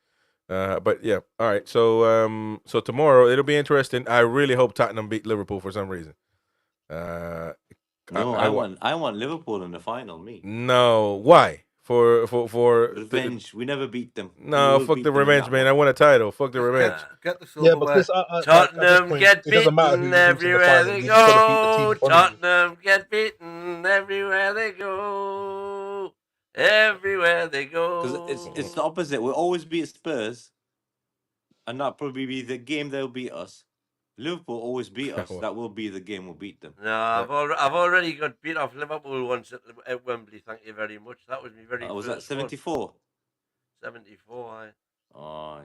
But yeah, all right. So so tomorrow it'll be interesting. I really hope Tottenham beat Liverpool for some reason. No, I want Liverpool in the final. Me. No, why? For revenge. We never beat them. No, fuck the revenge, man. I want a title. Fuck the revenge. Get the silverware. Yeah, but Chris, Tottenham get beaten everywhere they go. Tottenham get beaten everywhere they go. Everywhere they go. Because it's the opposite. We'll always beat Spurs, and that probably be the game they'll beat us. Liverpool always beat us. That will be the game we'll beat them. No, I've already got beat off Liverpool once at Wembley. Thank you very much. That was me very. Was that 74? 74. Aye.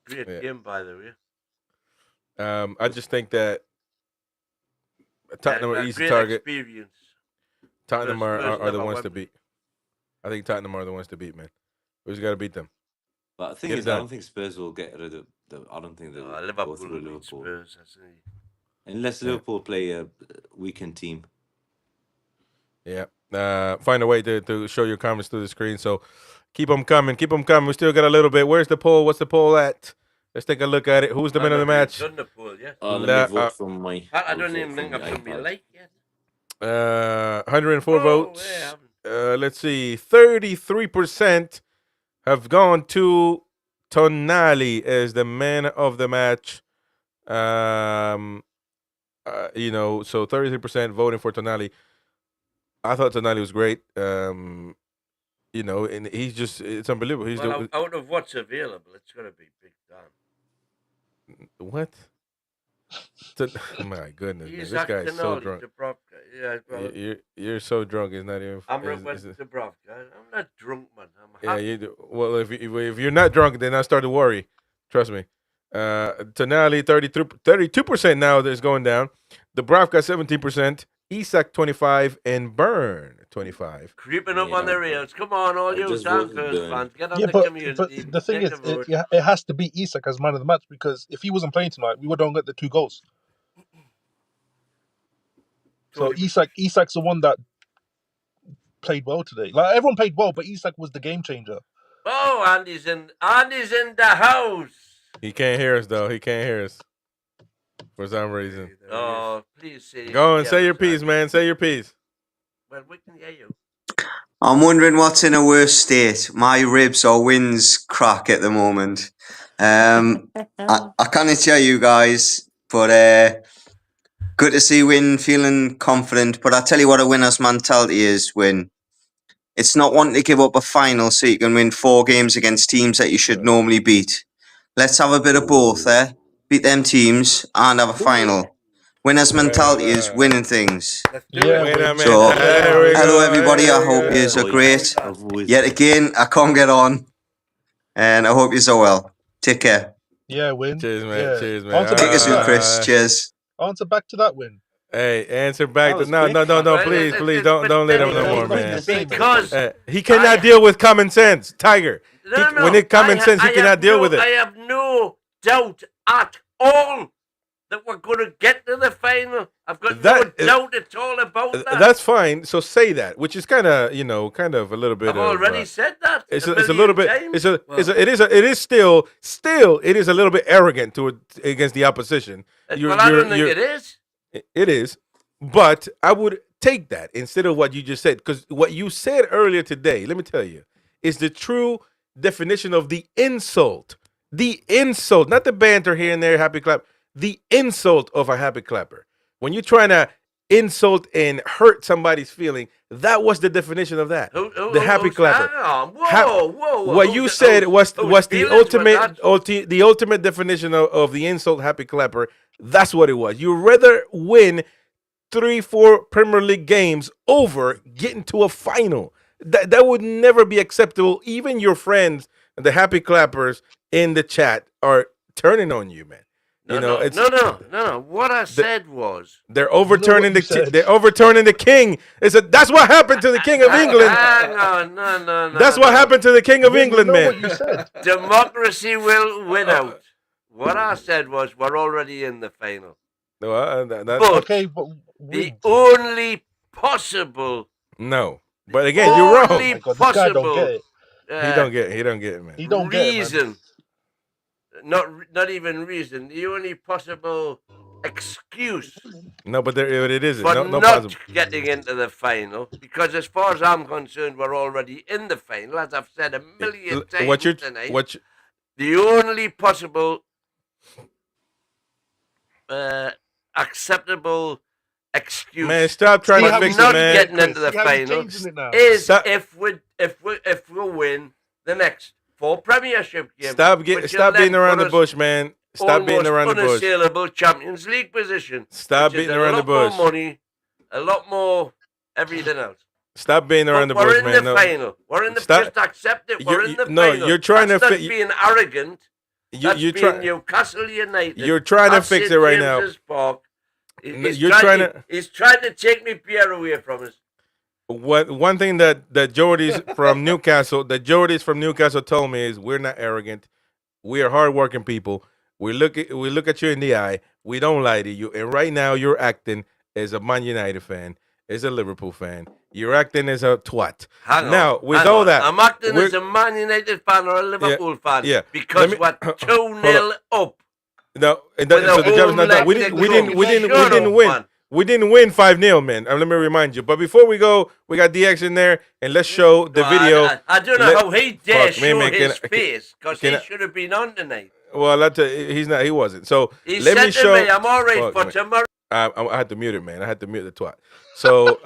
Great game, by the way. I just think that Tottenham are easy target. Experience. Tottenham are the ones to beat. I think Tottenham are the ones to beat, man. We just got to beat them. But the thing is, I don't think Spurs will get rid of. I don't think they'll Liverpool go through Liverpool. Spurs, unless Liverpool play a weakened team. Yeah. Find a way to show your comments through the screen. So keep them coming. Keep them coming. We still got a little bit. Where's the poll? What's the poll at? Let's take a look at it. Who's the man of the match? Done the poll, yeah. Let me vote from my. I don't even think I've done my like yet. 104 votes. Let's see. 33% have gone to Tonali as the man of the match. So 33% voting for Tonali. I thought Tonali was great. And he's just, it's unbelievable. He's out of what's available, it's going to be Big Dan. What? My goodness, man. This guy is so drunk. Dúbravka. Yeah, well, you're so drunk. It's not even. I'm Dúbravka. I'm not drunk, man. You do. Well, if you're not drunk, then I start to worry. Trust me. Tonali 32% now that's going down. Dúbravka 17%. Isak 25% and Burn 25%. Creeping up on the rails. Come on, all you Tankers fans, get on the community. But the thing is, it has to be Isak as man of the match, because if he wasn't playing tonight, we would have got the 2 goals. So Isak's the one that played well today. Like, everyone played well, but Isak was the game changer. Oh, Andy's in the house. He can't hear us though. He can't hear us for some reason. Oh, please say. Go and say your piece, man. Say your piece. Well, we can hear you. I'm wondering what's in a worse state, my ribs or Wynn's crack at the moment. I can't tell you guys, but Good to see Win feeling confident, but I tell you what a winner's mentality is, Win. It's not wanting to give up a final so you can win 4 games against teams that you should normally beat. Let's have a bit of both there. Beat them teams and have a final. Winner's mentality is winning things. Let's do Yeah, it. Winner Win. man. There we Hello go, everybody, there I we hope go. yous are Boys great. of wisdom. Yet again, I can't get on. And I hope yous are well. Take care. Yeah, Win. Cheers, man. Yeah. Cheers, man. Answer Take back us to soon, that. Chris. Cheers. Answer back to that, Win. Hey, answer back. That was No, quick. please, But- please, but- don't let him but- no Yeah, more, he's nothing man. to say, mate. Because He cannot deal with common sense, Tiger. no, When it common sense, he I cannot have deal no- with it. I have no doubt at all that we're going to get to the final. I've got That- no doubt at all about that. That's fine. So say that, which is kind of, kind of a little bit. I've already said that. It's a a little bit. million It's times. it is still it is a little bit arrogant against the opposition. Well, I don't think it is. It is, but I would take that instead of what you just said, because what you said earlier today, let me tell you, is the true definition of the insult. The insult, not the banter here and there, happy clap. The insult of a happy clapper. When you're trying to insult and hurt somebody's feeling, that was the definition of that. The happy clapper. Hang on. Whoa. What you said was the feelings were that? ultimate definition of the insult happy clapper. That's what it was. You rather win 3-4 Premier League games over getting to a final. That would never be acceptable. Even your friends, the happy clappers in the chat, are turning on you, man. No. What I said was they're overturning You know what you said. they're overturning the king. That's what happened to the king of England. Hang on, no. That's what happened to the king of England, You know man. what you said. Democracy will win out. What I said was we're already in the final. No, But Okay, but the only possible, no. But again, you're wrong. oh only my God, this guy don't possible get it. He don't get it, man. He don't get it, man. reason, not even reason, the only possible excuse No, but it isn't. for No not possible. getting into the final, because as far as I'm concerned, we're already in the final, as I've said a million times tonight. The only possible acceptable excuse Man, stop trying See to how fix he's it, not man. getting into the See how he's final changing it now? is Stop. if we win the next 4 Premiership games. Stop which will stop then beating around put the us bush, man. Stop beating almost around the bush. unassailable Champions League position. Stop which is beating around the bush. A lot more money, a lot more everything else. Stop beating around the But bush, we're man. in the final. We're in the Stop. just accept it. We're in the No, final. you're trying That's to not fit. being arrogant. That's You're being trying. Newcastle United. You're trying to at fix St. it right now. James's Park. No, you're trying to. He's trying to take me Pierre away from us. One thing that Geordies from Newcastle told me is we're not arrogant. We are hardworking people. We look at you in the eye. We don't lie to you. And right now you're acting as a Man United fan, as a Liverpool fan. You're acting as a twat. Hang Now, on, with hang all on. that, I'm acting we're- as a Man United fan or a Liverpool fan. yeah. Because Let me- we're 2-0 up. No, With a so the job is not done. home We leg didn't to go. Shut up, win. man. We didn't win 5-0, man. Let me remind you. But before we go, we got DX in there, and let's show the No, video. I don't know Let- how he dare Fuck me, show man. his face because he can I- should have been on tonight. Well, he's not. He wasn't. So He let said me to show. me, I'm all right Fuck, for man. tomorrow. I had to mute it, man. I had to mute the twat. So,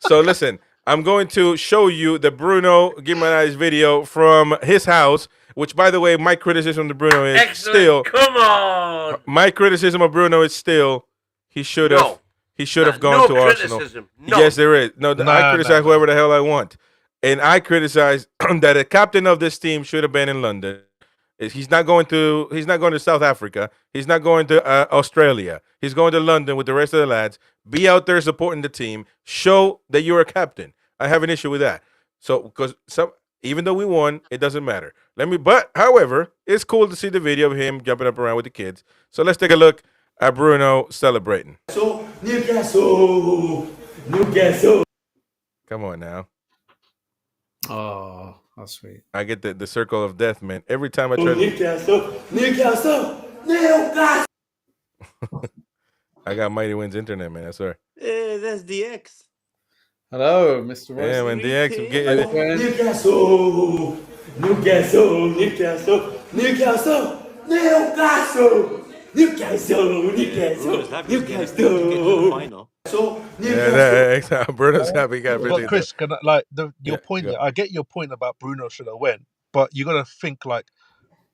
so listen. I'm going to show you the Bruno Guimarães video from his house. Which, by the way, my criticism of Bruno is Excellent. still. Come on. My criticism of Bruno is still. He should have. No. He should have No, gone no to Arsenal. criticism. No. Yes, there is. No, I Nah, criticize nah. whoever the hell I want, and I criticize that the captain of this team should have been in London. He's not going to South Africa. He's not going to Australia. He's going to London with the rest of the lads. Be out there supporting the team. Show that you're a captain. I have an issue with that. So because even though we won, it doesn't matter. But however, it's cool to see the video of him jumping up around with the kids. So let's take a look at Bruno celebrating. So Newcastle. Come on now. Oh, that's sweet. I get the circle of death, man. Every time I try to, Newcastle. I got Mighty Wins internet, man. That's right. Hey, that's DX. Hello, Mr. Royce. Yeah, man. DX, I'm getting it. Newcastle. Newcastle, Bruno's Newcastle, happy he's getting to the Newcastle. final. So Yeah, Bruno's happy. Got But everything. Chris, can I, like your Yeah, point go. there, I get your point about Bruno should have went, but you got to think like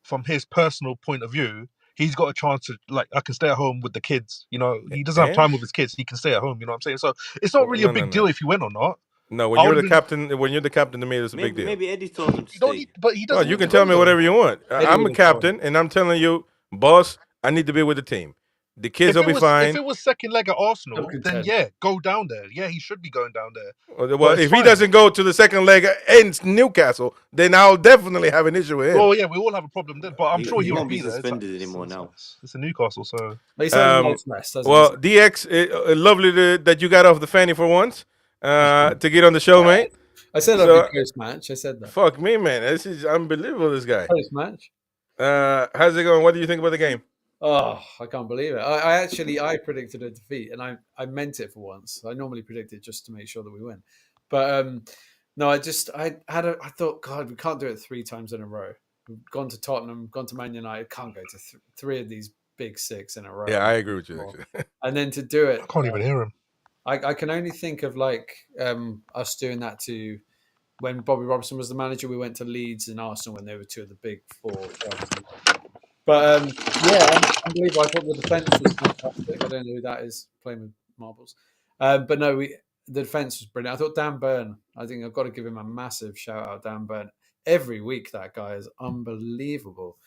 from his personal point of view, he's got a chance to like I can stay at home with the kids. You know, he doesn't have And time with his kids. He can stay at home. You know what I'm saying? So it's not really a big deal if you win or not. No, when I you're would've the been- captain, when you're the captain, to me, it's a big deal. Maybe Eddie told him to You don't stay. need, but he doesn't. Well, you need can to tell go me though. whatever you want. Eddie I'm a would have told captain, and I'm telling you, boss, I need to be with the team. The kids If will it be was fine. if it was second leg at Arsenal, Don't then contend. yeah, go down there. Yeah, he should be going down there. Well, But it's if he fine. doesn't go to the second leg in Newcastle, then I'll definitely have an issue with him. Well, yeah, we all have a problem then, but I'm sure He he won't won't be be there. suspended anymore now. It's a Newcastle, so He's had a Um, night's rest, hasn't Well, he? DX, lovely that you got off the fanny for once to get on the show, mate. I said So- I'd be post-match. I said that. Fuck me, man. This is unbelievable, this guy. Post-match. How's it going? What do you think about the game? Oh, I can't believe it. I predicted a defeat, and I meant it for once. I normally predict it just to make sure that we win. But no, I thought, God, we can't do it 3 times in a row. We've gone to Tottenham, gone to Man United, can't go to 3 of these big 6 in a row. Yeah, I agree with you. Actually. And then to do it, I can't even hear him. I can only think of like us doing that to when Bobby Robson was the manager. We went to Leeds and Arsenal when they were 2 of the big 4 clubs. But yeah, unbelievable. I thought the defence was fantastic. I don't know who that is playing with marbles. But no, the defence was brilliant. I thought Dan Burn, I think I've got to give him a massive shout out, Dan Burn. Every week, that guy is unbelievable.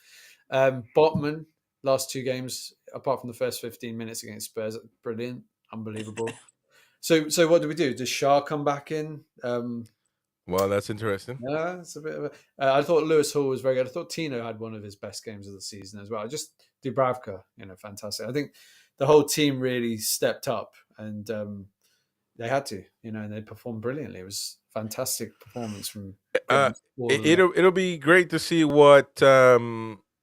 Botman, last 2 games, apart from the first 15 minutes against Spurs, brilliant, unbelievable. So what do we do? Does Shah come back in? Well, that's interesting. Yeah, it's a bit of a. I thought Lewis Hall was very good. I thought Tino had one of his best games of the season as well. Just Dúbravka, fantastic. I think the whole team really stepped up, and they had to, and they performed brilliantly. It was a fantastic performance from. It'll be great to see what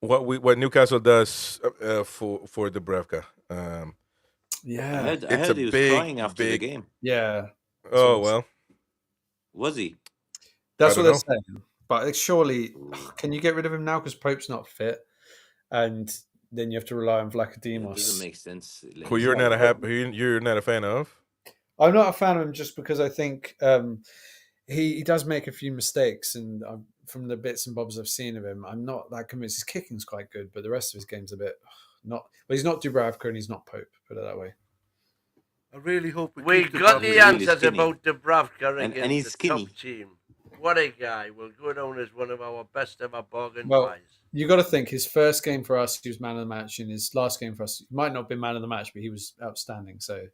Newcastle does for Dúbravka. Yeah, I It's heard a he was big, crying after the big- game. yeah. Oh well, Was he? That's I what they're don't saying. But surely, can you get rid of him now because Pope's not fit, and then you have to rely on It doesn't Vlachodimos? make sense. who you're not you're not a fan of? I'm not a fan of him just because I think he does make a few mistakes, and from the bits and bobs I've seen of him, I'm not that convinced. His kicking's quite good, but the rest of his game's a bit not. Well, he's not Dúbravka and he's not Pope. Put it that way. I really hope We keep got Dúbravka. the Really answers skinny. about Dúbravka And against he's the skinny. top team. What a guy. Will go down as one of our best ever bargain Well, buys. You got to think his first game for us, he was man of the match, and his last game for us, he might not have been man of the match, but he was outstanding. So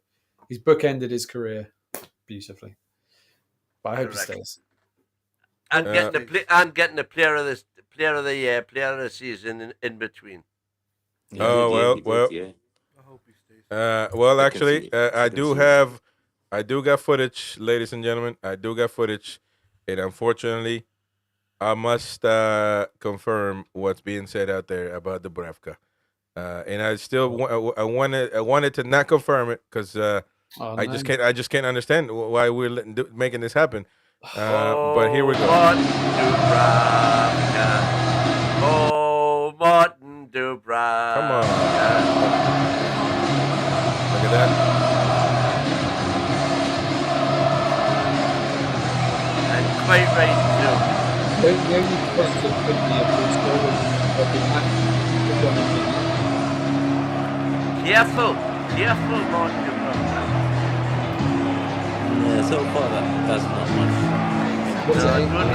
he's bookended his career beautifully. But I hope Correct. he stays. And getting the player of the year, player of the season in between. He Oh, did, well. yeah. I hope he stays. Well, I can actually, see it. I can see it. I do got footage, ladies and gentlemen. I do got footage, and unfortunately, I must confirm what's being said out there about Dúbravka. And I still I wanted to not confirm it because I just can't understand why we're making this happen. But here we go. Martin Dúbravka. Oh, Martin Dúbravka. Come on. Look at that. And quite right too. The only positive could be a full score would be Careful, Martin Dúbravka. Yeah, so far that's not much.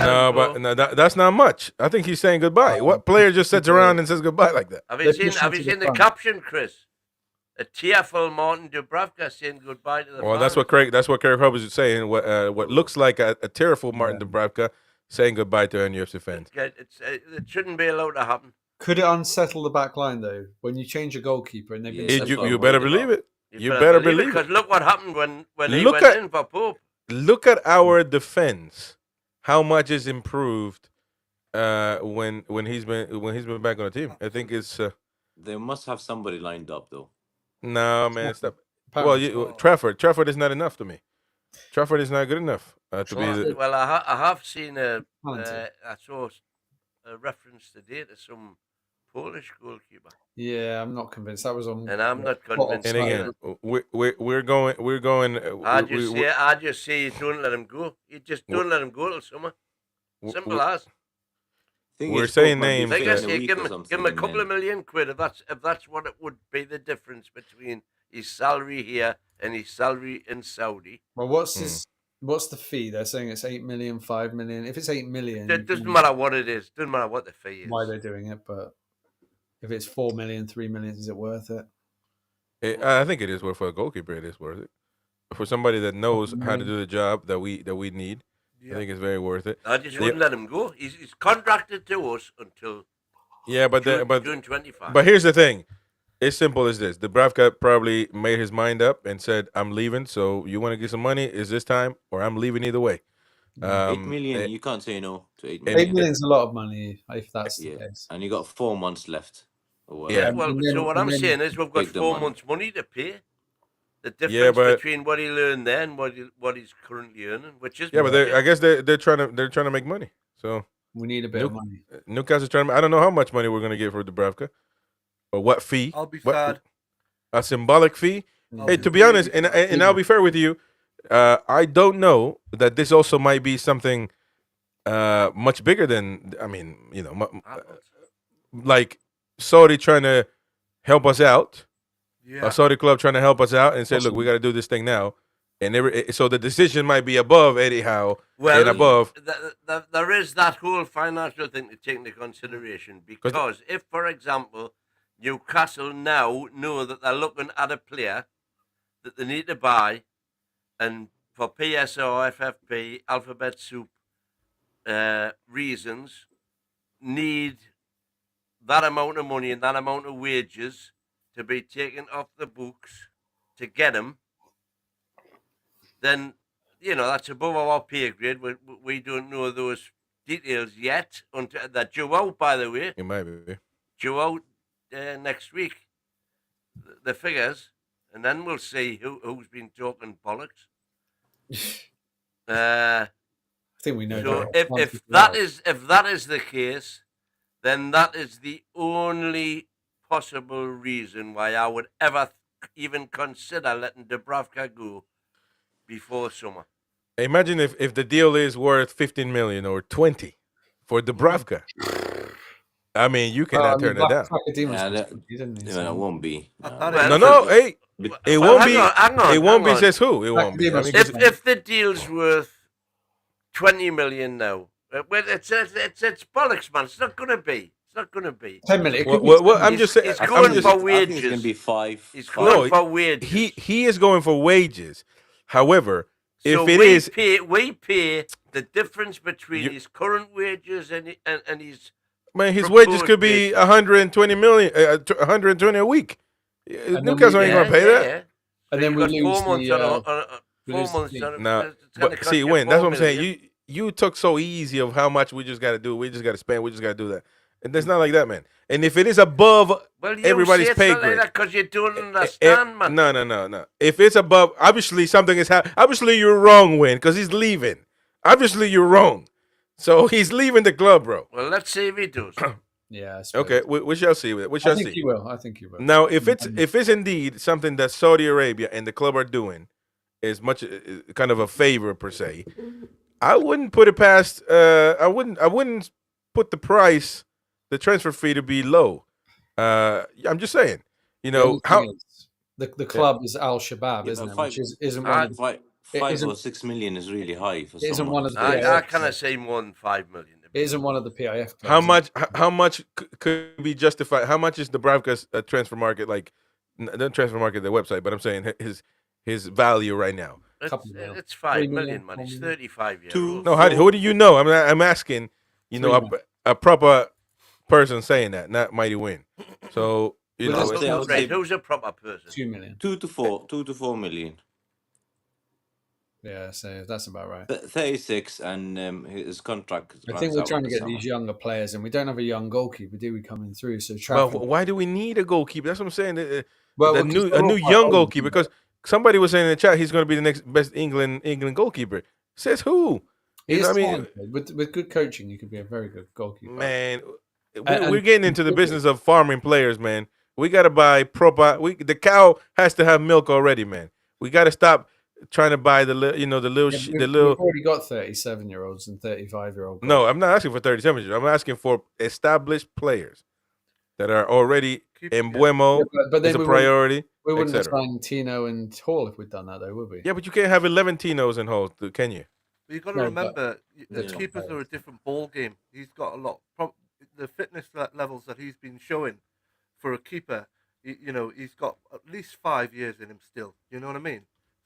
No, but no, that's not much. I think he's saying goodbye. What player just sits around and says goodbye like that? Have you seen the caption, Chris? A tearful Martin Dúbravka saying goodbye to the Well, fans. that's what Craig Hubbard is saying. What looks like a tearful Martin Dúbravka saying goodbye to NUFC fans. It shouldn't be allowed to happen. Could it unsettle the back line though? When you change a goalkeeper and they've been Yeah, settled You what better I'm worried believe about. it. You better believe Because it. look what happened when he Look went at- in for Pope. Look at our defense. How much is improved when he's been back on the team? I think it's They must have somebody lined up though. no man. Stop. Well, Trafford is not enough to me. Trafford is not good enough to be. Well, I have seen Talented. I saw a reference today to some Polish goalkeeper. Yeah, I'm not convinced. That was on. And I'm not hot convinced. And offside. again, we're going. I just say you don't let him go. You just don't let him go till summer. Simple as. Thing We're is, saying Pope might be names Like fit I in a say, week give or him something, a and couple then of million quid if that's what it would be the difference between his salary here and his salary in Saudi. Well, what's the fee? They're saying it's 8 million, 5 million. If it's 8 million, It doesn't matter what it is. Doesn't matter what the fee is. why they're doing it, but if it's 4 million, 3 million, is it worth it? I think it is worth for a goalkeeper. It is worth it for somebody that knows how to do the job that we need. I think it's very worth it. I just wouldn't let him go. He's contracted to us until June 25. But here's the thing. It's simple as this. Dúbravka probably made his mind up and said, "I'm leaving. So you want to get some money? Is this time, or I'm leaving either way." 8 million, you can't say no to 8 8 million. million is a lot of money if that's the case. And you got 4 months left. Yeah, well, so what I'm saying is we've got Take the 4 money. months' money to pay. The difference but- between what he'll earn there and what he's currently earning, which is but I guess they're trying to make money. So we need a bit of money. Newcastle's trying. I don't know how much money we're going to get for Dúbravka, or what fee. I'll be sad. A symbolic fee. Hey, to be honest, and I'll be fair with you, I don't know that this also might be something much bigger than. I mean, like Saudi trying to help us out. Yeah. A Saudi club trying to help us out and say, look, we got to do this thing now. And so the decision might be above Eddie Howe and above. There is that whole financial thing to take into consideration because if, for example, Newcastle now know that they're looking at a player that they need to buy and for PSO, FFP, alphabet soup reasons, need that amount of money and that amount of wages to be taken off the books to get him, then, that's above our pay grade. We don't know those details yet. Until they're due out, by the way. It might be. Due out next week, the figures, and then we'll see who's been talking bollocks. I think we know. So if that is the case, then that is the only possible reason why I would ever even consider letting Dúbravka go before summer. Imagine if the deal is worth 15 million or 20 for Dúbravka. I mean, you cannot turn it down. It won't be. No. Hey, it won't be. Hang on, it won't be. Says who? It won't be. If the deal's worth 20 million now, it's bollocks, man. It's not going to be. It's not going to be. 10 million. Well, I'm just saying. He's going for wages. It's going to be 5. He's going for wages. He is going for wages. However, if so we pay the difference between his current wages and his. Man, his wages could be 120 million, 120 a week. Newcastle ain't gonna pay that. Yeah. And then we lose 4 months Nah, but see, Wayne, that's what I'm saying. You took so easy of how much we just got to do. We just got to spend. We just got to do that. And that's not like that, man. And if it is above everybody's pay grade, because you don't understand, man. No. If it's above, obviously something is happening. Obviously you're wrong, Wayne, because he's leaving. Obviously you're wrong. So he's leaving the club, bro. Well, let's see if he does. Yeah. Okay, we shall see. We shall see. I think he will. I think he will. Now, if it's indeed something that Saudi Arabia and the club are doing, is much kind of a favor per se, I wouldn't put it past. I wouldn't put the price, the transfer fee, to be low. I'm just saying. How the club is Al Shabab, isn't it? Which isn't one of 5 or 6 million is really high for isn't someone. one of the I cannot say more than 5 million. It isn't one of the PIF clubs. How much could be justified? How much is Dúbravka's transfer market like? The transfer market, the website, but I'm saying his value right now. It's 5 million, man. He's 35 years old. No, who do you know? I'm asking. A proper person saying that, not Mighty Win. So who's a proper person? 2 million. 2 to 4 million. Yeah, so that's about right. 36, and his contract. I think we're trying to get these younger players, and we don't have a young goalkeeper, do we, coming through? So well, why do we need a goalkeeper? That's what I'm saying. A new young goalkeeper, because somebody was saying in the chat he's going to be the next best England goalkeeper. Says who? With good coaching, you could be a very good goalkeeper. Man, we're getting into the business of farming players, man. We gotta buy proper. The cow has to have milk already, man. We gotta stop trying to buy the little. We've already got 37-year-olds and 35-year-olds. No, I'm not asking for 37 years. I'm asking for established players that are already en Buemo. But is a priority. We wouldn't have etc. signed Tino and Hall if we'd done that, though, would we? Yeah, but you can't have 11 Tinos in Hull, can you? But you've got to No, remember, the they're top keepers are a different ball game. He's got a lot. The fitness levels that he's been showing for a keeper, he's got at least 5 years in him still. You know what I mean?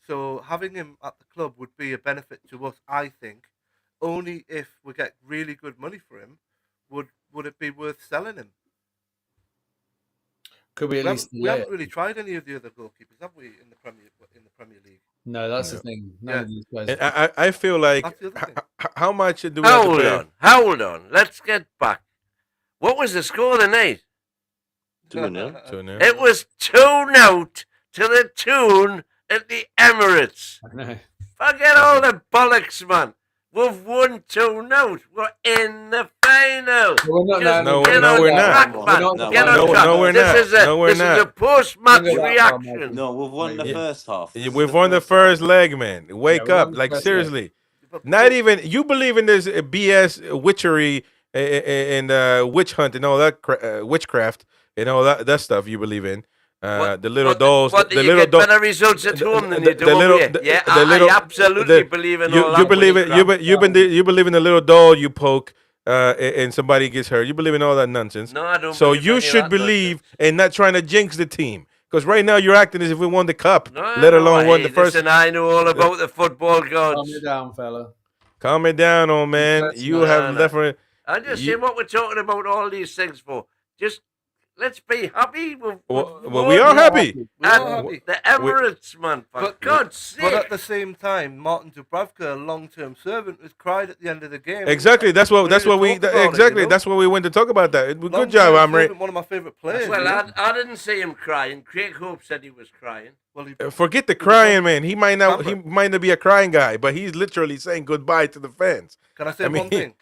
So having him at the club would be a benefit to us, I think. Only if we get really good money for him, would it be worth selling him? Could we at least? We haven't really tried any of the other goalkeepers, have we, in the Premier League? No, that's the thing. None of these guys. And I feel like how much do we Hold have to pay? Hold on. Let's get back. What was the score of the night? 2-0. 2-0. It was 2-0 to the tune at the Emirates. I know. Forget all the bollocks, man. We've won 2-0. We're in the final. We're not. No, Get no, on we're track, not. man. No, Get on track. no, we're not. This is a post-match reaction. No, we've won the first half. We've won the first leg, man. Wake up. Like, seriously. Not even, you believe in this BS witchery and witch hunt and all that witchcraft and all that stuff you believe in. The little dolls. What, the you little get better results at home than you do over here? Yeah, the little, I absolutely believe in all that. You believe it. You believe in the little doll you poke and somebody gets hurt. You believe in all that nonsense. No, I don't. So you should believe and not trying to jinx the team. Because right now you're acting as if we won the cup, let alone won the first. Listen, I know all about the football gods. Calm it down, fella. Calm it down, old man. You have definitely. I'm just saying what we're talking about all these things for. Just let's be happy. Well, we are happy. And the Emirates, man, for God's sake. But at the same time, Martin Dúbravka, a long-term servant, was cried at the end of the game. Exactly. That's what we went to talk about that. Good job, Amri. One of my favorite players. Well, I didn't see him crying. Craig Hope said he was crying. Well, forget the crying, man. He might not be a crying guy, but he's literally saying goodbye to the fans. Can I say one thing?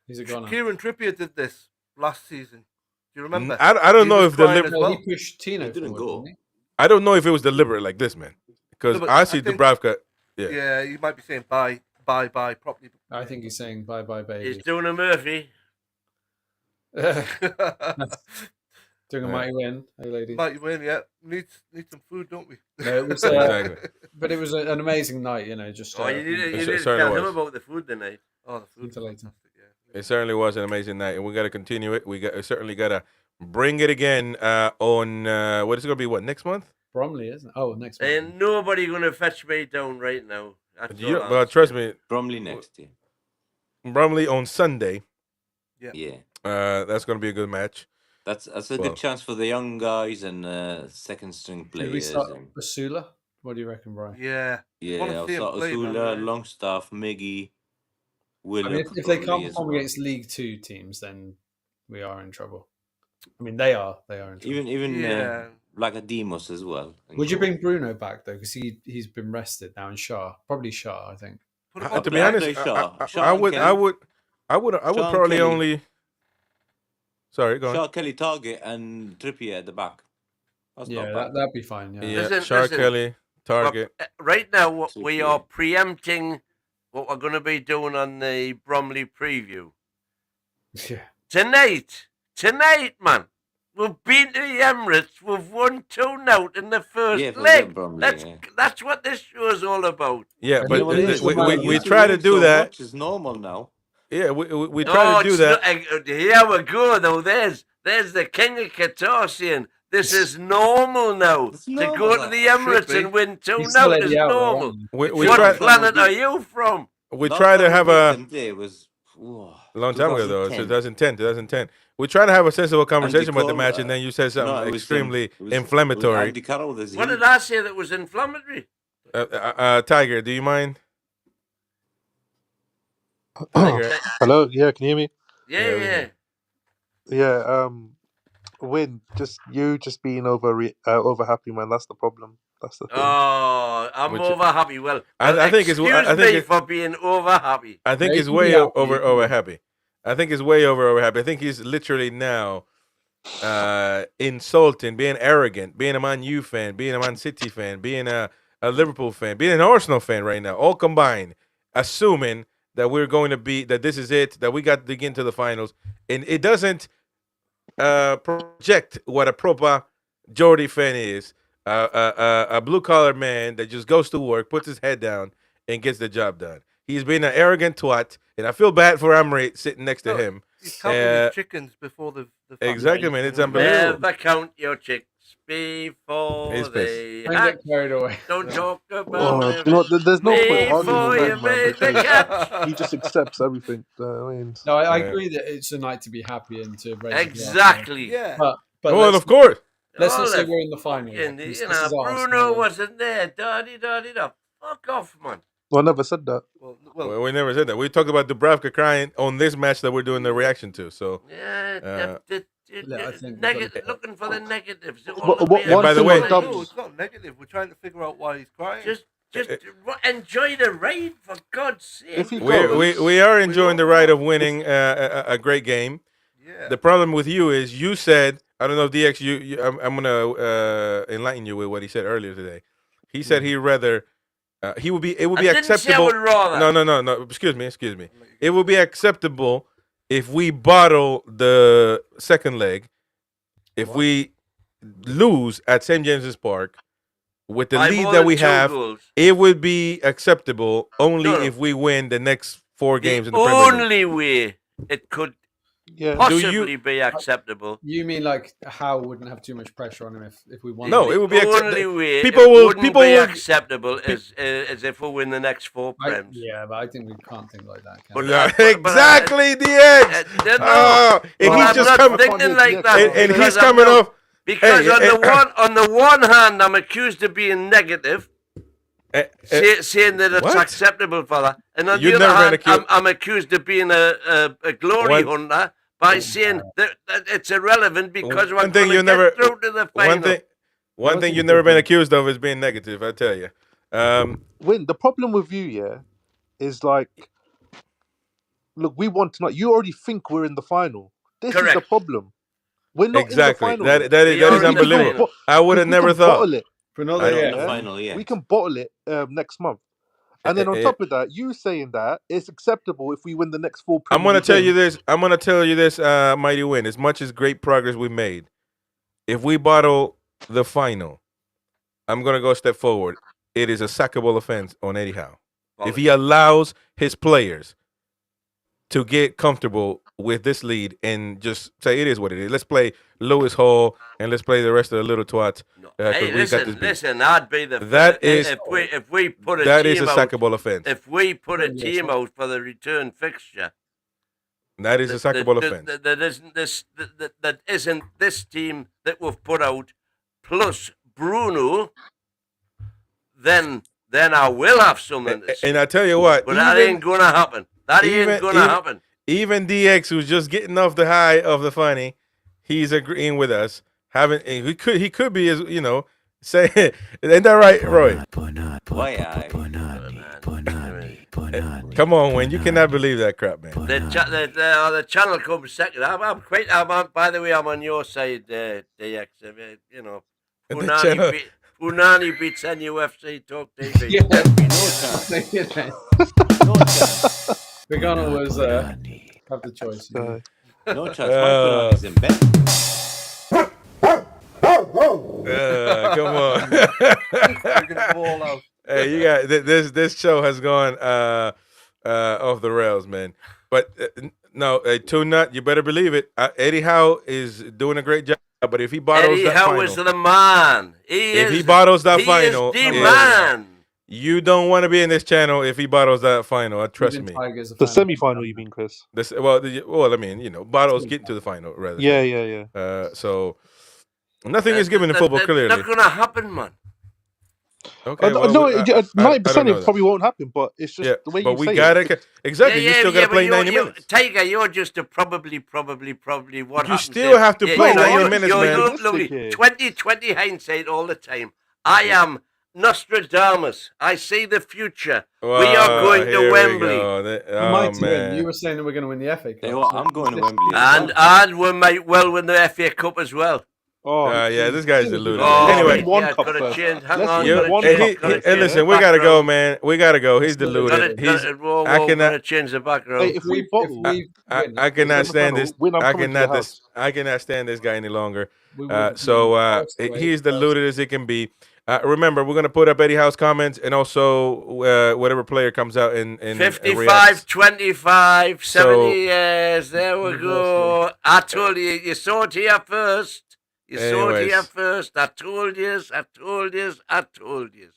He's a goner. Kieran Trippier did this last season. Do you remember? I don't know if he pushed Tino. He didn't go. I don't know if it was deliberate like this, man. Because I see Dúbravka. Yeah, you might be saying bye properly. I think he's saying bye, baby. He's doing a Murphy. Doing a mighty win, hey lady. Mighty win, yeah. Need some food, don't we? No, it was, but it was an amazing night, Just. You need to tell him about the food tonight. Oh, the food was fantastic, yeah. It certainly was an amazing night, and we got to continue it. We certainly got to bring it again on what is it going to be? What, next month? Bromley, isn't it? Oh, next month. Ain't nobody going to fetch me down right now. Well, trust me. Bromley next year. Bromley on Sunday. Yeah. That's going to be a good match. That's a good chance for the young guys and second string players. Should we start Basula? What do you reckon, Brian? Yeah. Yeah, I'll start Asula, Longstaff, Miggy, Willock. I mean, if they can't perform against League Two teams, then we are in trouble. I mean, they are in trouble. Even like a Demos as well. Would you bring Bruno back though? Because he's been rested now, and probably Shah, I think. To be honest, I would probably Kelly. only. Sorry, go on. Shaw, Kelly, Target, and Trippier at the back. That'd be fine. Yeah, Listen, Shaw, Kelly, Target. Right now, we are preempting what we're going to be doing on the Bromley preview. Yeah. Tonight, man. We've been to the Emirates. We've won 2-0 in the first leg. That's what this show is all about. Yeah, but we try to do that. Which is normal now. Yeah, we try to do that. Here we go, though. There's the King of Qatar saying this is normal now. To go to the Emirates and win 2-0 is normal. What planet are you from? We try to have a long time ago, though. It's 2010. We try to have a sensible conversation about the match, and then you said something extremely inflammatory. What did I say that was inflammatory? Tiger, do you mind? Hello, yeah, can you hear me? Yeah. Win, just being over happy, man. That's the problem. That's the thing. Oh, I'm over happy. Well, I think it's excuse me for being over happy. I think it's way over happy. I think he's way overhyped. I think he's literally now insulting, being arrogant, being a Man U fan, being a Man City fan, being a Liverpool fan, being an Arsenal fan right now, all combined, assuming that we're going to be, that this is it, that we got to get into the finals. And it doesn't project what a proper Geordie fan is, a blue-collar man that just goes to work, puts his head down, and gets the job done. He's been an arrogant twat, and I feel bad for Amri sitting next to him. He's counting his chickens before the Exactly, man. It's unbelievable. Never count your chicks before It's they Don't hatch. get carried away. Don't talk about Oh, them you know, there's no point before arguing you with him, man, made the because catch. he just accepts everything. I mean, No, I Yeah. agree that it's a night to be happy and to raise a glass. Exactly. Yeah. But Well, let's, of course. let's All not say the we're in the final. fucking- This you is know, Arsenal. Bruno wasn't there. Da-di-da-di-da. Fuck off, man. I never said that. Well, we never said that. We talked about Dúbravka crying on this match that we're doing the reaction to. So, Yeah, I think looking for the negatives. One by the thing way- on No, Dubs, it's not negative. We're trying to figure out why he's crying. just enjoy the raid, for God's sake. if he we are enjoying the ride of winning a great game. Yeah. The problem with you is you said, I don't know if DX, I'm going to enlighten you with what he said earlier today. He said he'd rather, it would be I didn't say I acceptable. would rather. No. Excuse me. It would be acceptable if we bottle the second leg, if we lose at St. James's Park with the By lead more that than we 2 have. goals. It would be acceptable only No. if we win the next 4 games The in the Premier League. only way it could yeah, possibly be acceptable. You mean like Howe wouldn't have too much pressure on him if we won? No, the it would be The only acceptable. way People it will- wouldn't people be will- acceptable is if we win the next 4 prems. Yeah, but I think we can't think like that. Can But we? Yeah, but- exactly, DX. no, Oh, and but he's I'm just not coming, thinking like that. and because he's I'm coming not- off. Because Hey, on the one hand, I'm accused of being negative, saying that it's what? acceptable for that, and on You've the other never been hand, accused- I'm accused of being a glory hunter by saying that it's irrelevant because One we're thing going you to never- get through to the final. One thing you've never been accused of is being negative. I tell you. Win. The problem with you, yeah, is like, look, we want tonight. You already think we're in the final. This is the Correct. problem. We're not Exactly. in the final. That We is are in the unbelievable. final. I would have We never can thought. bottle it. We're not there Not in yet. the Yeah? final yet. We can bottle it next month. And then on top of that, you saying that it's acceptable if we win the next 4 I'm Premier gonna League tell you games. this. I'm gonna tell you this, Mighty Win. As much as great progress we made, if we bottle the final, I'm gonna go a step forward. It is a sackable offense on Eddie Howe. If he allows his players to get comfortable with this lead and just say it is what it is. Let's play Lewis Hall and let's play the rest of the little twats. No. 'Cause Hey, we got this listen, beat. listen. I'd be the That is- if we put a That team is a out. sackable offense. If we put a Yes, team sir. out for the return fixture, That is a sackable offense. that isn't this team that we've put out plus Bruno, then I will have something to say. And I tell you what, But that ain't gonna happen. That ain't gonna happen. Even DX, who's just getting off the high of the funny, he's agreeing with us. He could be, as you know, say, ain't that right, Roy? Why I? Come on, Wayne, you cannot believe that crap, man. The channel comes second. By the way, I'm on your side, DX. You know, The channel- Unani beats NUFC Talk TV. Yeah. We're gonna always have the choice. No chance. My is in bed. Come on. We're gonna ball out. Hey, you got this show has gone off the rails, man. But no, Tune Nut, you better believe it. Eddie Howe is doing a great job. But if he bottles Eddie that Howe final, is the man. if he bottles that final, he is the man. You don't want to be in this channel if he bottles that final. Trust me. The semi-final, you mean, Chris? Well, I mean, you know, bottles get to the final rather. Yeah. So nothing is given in football. Clearly, That's not gonna happen, man. Okay. No, well, I 90% don't know it probably won't happen, but it's just the way but you we say gotta it. exactly. You still gotta but play 90 minutes. Tiger, you're just a probably what You happens still there. have to play 90 you're- minutes, you're man. lovely. 20/20 hindsight all the time. I am Nostradamus. I see the future. Well, we are going here to we Wembley. go. We Oh, might win. man. You were saying that we're going to win the FA Cup. Tell you what, I'm going to Wembley as And well. and we might well win the FA Cup as well. Oh, Yeah, this guy's deluded. Oh, Anyway, one yeah, cup gotta first. change. Hang Let's on, win gotta one change, cup gotta first. change listen, the we gotta go, background. man. We gotta go. He's deluded. He's. Whoa, I cannot. gotta change the background. Hey, if we bottle, I cannot stand this. win, I'm I coming to your cannot this. house. I cannot stand this guy any longer. We will So win. he's deluded as he can be. Remember, we're gonna put up Eddie House comments and also whatever player comes out in 55, 25, 70 So- years. There we go. I told you. You saw it here first. You saw it here Anyways. first. I told you. I told you. I told you.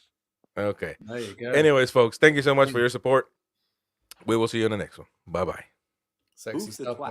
Okay. There you go. Anyways, folks, thank you so much for your support. We will see you in the next one. Bye bye. Sexy Who's the stuff. twat?